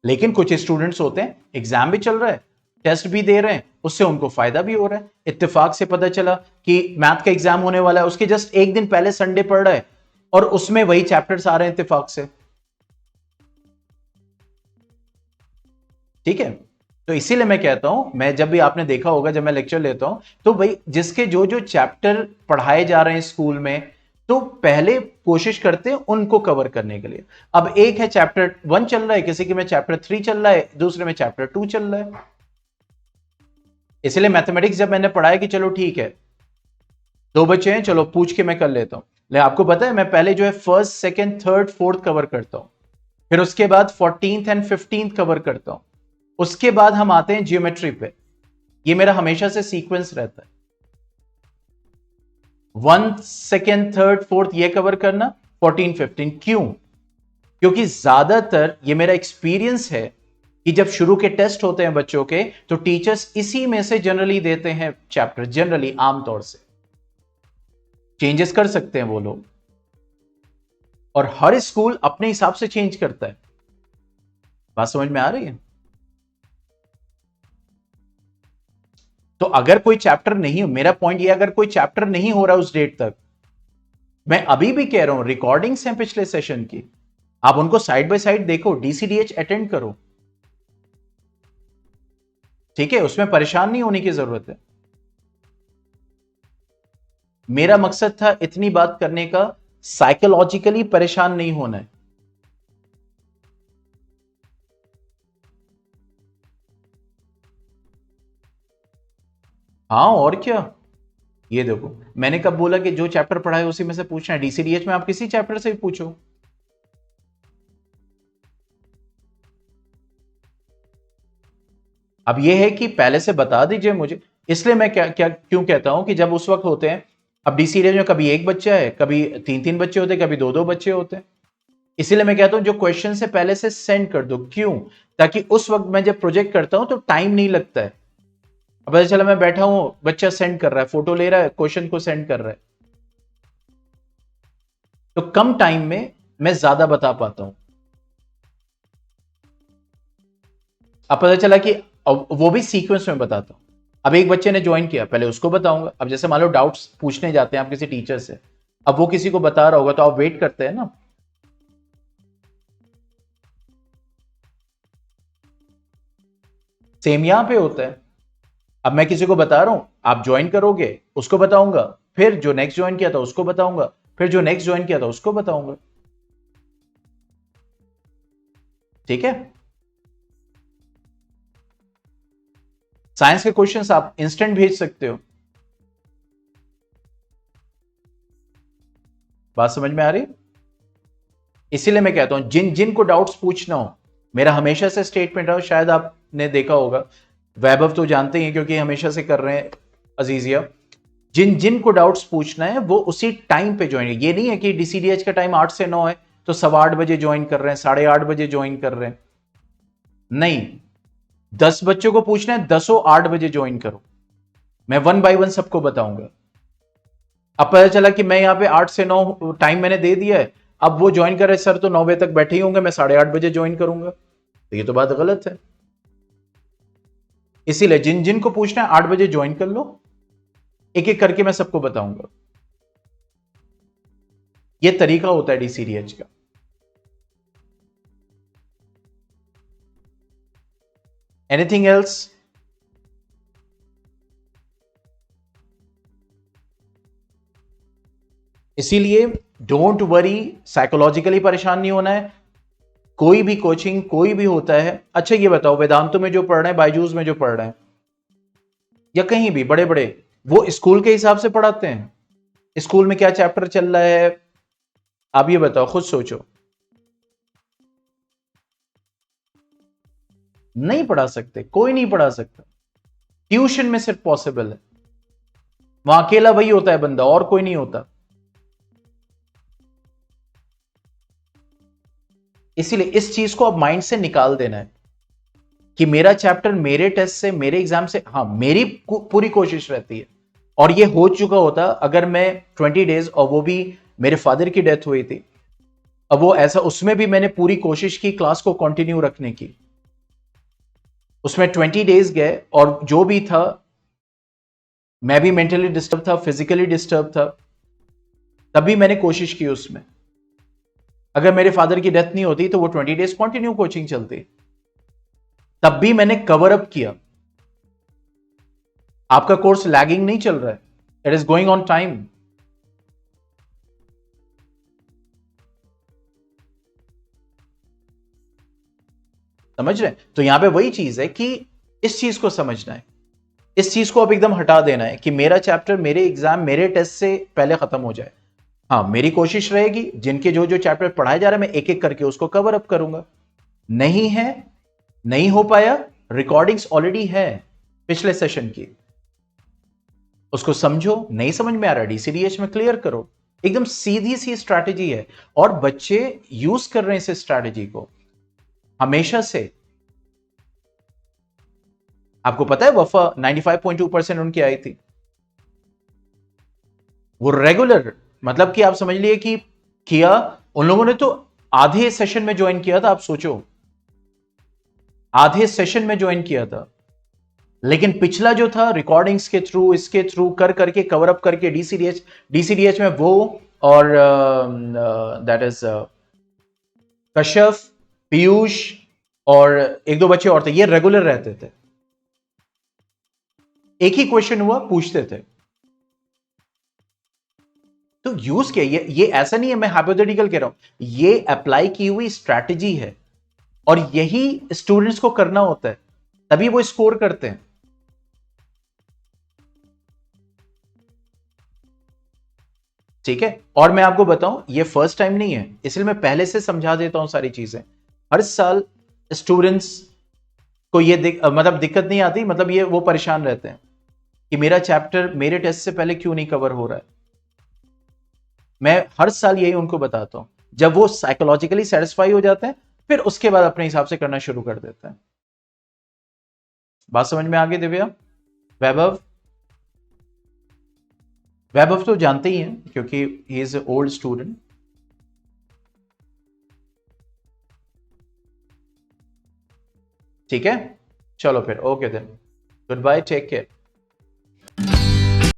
लेकिन कुछ स्टूडेंट्स होते हैं एग्जाम भी चल रहा है, टेस्ट भी दे रहे हैं, उससे उनको फायदा भी हो रहा है। इत्तेफाक से पता चला कि मैथ का एग्जाम होने वाला है, उसके जस्ट एक दिन पहले संडे पड़ रहा है और उसमें वही चैप्टर्स आ रहे हैं इत्तेफाक से। ठीक है, तो इसीलिए मैं कहता हूं, मैं जब भी आपने देखा होगा जब मैं लेक्चर लेता हूं तो भाई जिसके जो जो चैप्टर पढ़ाए जा रहे हैं स्कूल में, तो पहले कोशिश करते हैं उनको कवर करने के लिए। अब एक है चैप्टर 1 चल रहा है, किसी के में चैप्टर 3 चल रहा है, दूसरे में चैप्टर 2 चल रहा है। इसलिए मैथमेटिक्स जब मैंने पढ़ाया कि चलो ठीक है 2 बच्चे हैं, चलो पूछ के मैं कर लेता हूं, लेकिन आपको पता है मैं पहले जो है first second third fourth cover करता हूं, फिर उसके बाद 14th एंड 15th कवर करता हूं, उसके बाद हम आते हैं जियोमेट्री पे। ये मेरा हमेशा से सीक्वेंस रहता है, 1 सेकेंड थर्ड फोर्थ ये कवर करना, 14 15। क्यों? क्योंकि ज्यादातर ये मेरा एक्सपीरियंस है कि जब शुरू के टेस्ट होते हैं बच्चों के तो टीचर्स इसी में से जनरली देते हैं चैप्टर, जनरली आमतौर से, चेंजेस कर सकते हैं वो लोग, और हर स्कूल अपने हिसाब से चेंज करता है। बात समझ में आ रही है? तो अगर कोई चैप्टर नहीं हो, मेरा पॉइंट ये, अगर कोई चैप्टर नहीं हो रहा उस डेट तक, मैं अभी भी कह रहा हूं रिकॉर्डिंग्स हैं पिछले सेशन की, आप उनको साइड बाय साइड देखो, डीसीडीएच अटेंड करो। ठीक है, उसमें परेशान नहीं होने की जरूरत है। मेरा मकसद था इतनी बात करने का, साइकोलॉजिकली परेशान नहीं होना है। हाँ और क्या, ये देखो मैंने कब बोला कि जो चैप्टर पढ़ा है उसी में से पूछना है, डीसीडीएच में आप किसी चैप्टर से भी पूछो। अब ये है कि पहले से बता दीजिए मुझे, इसलिए मैं क्या क्या क्यों कहता हूं कि जब उस वक्त होते हैं, अब डीसीडीएच में कभी एक बच्चा है, कभी 3 3 बच्चे होते हैं, कभी 2 2 बच्चे होते हैं, इसीलिए मैं कहता हूं जो क्वेश्चन से पहले से सेंड कर दो। क्यों? ताकि उस वक्त मैं जब प्रोजेक्ट करता हूं तो टाइम नहीं लगता है। अब पता चला मैं बैठा हूं, बच्चा सेंड कर रहा है, फोटो ले रहा है, क्वेश्चन को सेंड कर रहा है, तो कम टाइम में मैं ज्यादा बता पाता हूं। अब पता चला कि वो भी सीक्वेंस में बताता हूं। अब एक बच्चे ने ज्वाइन किया, पहले उसको बताऊंगा। अब जैसे मान लो डाउट्स पूछने जाते हैं आप किसी टीचर से, अब वो किसी को बता रहा होगा तो आप वेट करते हैं ना। सेम यहां पे होता है। अब मैं किसी को बता रहा हूं, आप ज्वाइन करोगे, उसको बताऊंगा, फिर जो नेक्स्ट ज्वाइन किया था उसको बताऊंगा, फिर जो नेक्स्ट ज्वाइन किया था उसको बताऊंगा। ठीक है, साइंस के क्वेश्चंस आप इंस्टेंट भेज सकते हो। बात समझ में आ रही? इसीलिए मैं कहता हूं जिन जिन को डाउट्स पूछना हो, मेरा हमेशा से स्टेटमेंट है, शायद आपने देखा होगा, वैभव तो जानते ही क्योंकि हमेशा से कर रहे हैं, अजीजिया, जिन जिन को डाउट्स पूछना है वो उसी टाइम पे ज्वाइन। ये नहीं है कि डीसीडीएच का टाइम 8 से 9 है तो 8:15 ज्वाइन कर रहे हैं, 8:30 ज्वाइन कर रहे हैं, नहीं। 10 बच्चों को पूछना है, 10 8 बजे ज्वाइन करो, मैं 1 बाय 1 सबको बताऊंगा। अब पता चला कि मैं यहां पे 8 से 9 टाइम मैंने दे दिया है, अब वो ज्वाइन कर रहे सर तो 9 बजे तक बैठे ही होंगे, मैं 8:30 ज्वाइन करूंगा, तो ये तो बात गलत है। इसीलिए जिन जिन को पूछना है 8 बजे ज्वाइन कर लो, एक एक करके मैं सबको बताऊंगा। ये तरीका होता है डीसीडीएच का। Anything else? इसीलिए डोंट वरी, साइकोलॉजिकली परेशान नहीं होना है। कोई भी कोचिंग कोई भी होता है। अच्छा ये बताओ, वेदांतों में जो पढ़ रहे हैं, बायजूस में जो पढ़ रहे हैं, या कहीं भी बड़े बड़े, वो स्कूल के हिसाब से पढ़ाते हैं? स्कूल में क्या चैप्टर चल रहा है, आप ये बताओ, खुद सोचो। नहीं पढ़ा सकते, कोई नहीं पढ़ा सकता। ट्यूशन में सिर्फ पॉसिबल है। वहां अकेला वही होता है बंदा, और कोई नहीं होता। इसीलिए इस चीज को अब माइंड से निकाल देना है कि मेरा चैप्टर मेरे टेस्ट से, मेरे एग्जाम से, हाँ मेरी पूरी कोशिश रहती है। और ये हो चुका होता अगर मैं 20 डेज, और वो भी मेरे फादर की डेथ हुई थी, अब वो ऐसा, उसमें भी मैंने पूरी कोशिश की क्लास को कंटिन्यू रखने की। उसमें 20 डेज गए और जो भी था, मैं भी मेंटली डिस्टर्ब था, फिजिकली डिस्टर्ब था, तभी मैंने कोशिश की उसमें। अगर मेरे फादर की डेथ नहीं होती तो वो 20 डेज कंटिन्यू कोचिंग चलती, तब भी मैंने कवर अप किया। आपका कोर्स लैगिंग नहीं चल रहा है, it is going on time. समझ रहे हैं? तो यहां पे वही चीज है कि इस चीज को समझना है, इस चीज को अब एकदम हटा देना है कि मेरा चैप्टर मेरे एग्जाम, मेरे टेस्ट से पहले खत्म हो जाए। हाँ मेरी कोशिश रहेगी जिनके जो जो चैप्टर पढ़ाए जा रहे हैं मैं एक एक करके उसको कवर अप करूंगा। नहीं है, नहीं हो पाया, रिकॉर्डिंग्स ऑलरेडी है पिछले सेशन की, उसको समझो। नहीं समझ में आ रहा डीसीडीएच में क्लियर करो। एकदम सीधी सी स्ट्रैटेजी है और बच्चे यूज कर रहे हैं इस स्ट्रैटेजी को हमेशा से। आपको पता है वफा 95.2% उनकी आई थी, वो रेगुलर, मतलब कि आप समझ लिए कि किया उन लोगों ने तो आधे सेशन में ज्वाइन किया था। आप सोचो, आधे सेशन में ज्वाइन किया था, लेकिन पिछला जो था रिकॉर्डिंग्स के थ्रू, इसके थ्रू कर करके कवर अप करके डीसीडीएच में वो, और दैट इज कश्यप, पीयूष, और एक दो बच्चे और थे, ये रेगुलर रहते थे। एक ही क्वेश्चन हुआ पूछते थे। तो यूज किया, ये ऐसा नहीं है मैं हाइपोथेटिकल कह रहा हूं, ये अप्लाई की हुई स्ट्रैटेजी है और यही स्टूडेंट्स को करना होता है, तभी वो स्कोर करते हैं। ठीक है, और मैं आपको बताऊं ये फर्स्ट टाइम नहीं है, इसलिए मैं पहले से समझा देता हूं सारी चीजें। हर साल स्टूडेंट्स को ये मतलब दिक्कत नहीं आती, मतलब ये वो परेशान रहते हैं कि मेरा चैप्टर मेरे टेस्ट से पहले क्यों नहीं कवर हो रहा है। मैं हर साल यही उनको बताता हूं। जब वो साइकोलॉजिकली सेटिस्फाई हो जाते हैं फिर उसके बाद अपने हिसाब से करना शुरू कर देते हैं। बात समझ में आ गई दिव्या? वैभव, वैभव तो जानते ही हैं क्योंकि ही इज ओल्ड स्टूडेंट। ठीक है, चलो फिर okay then, goodbye, take care.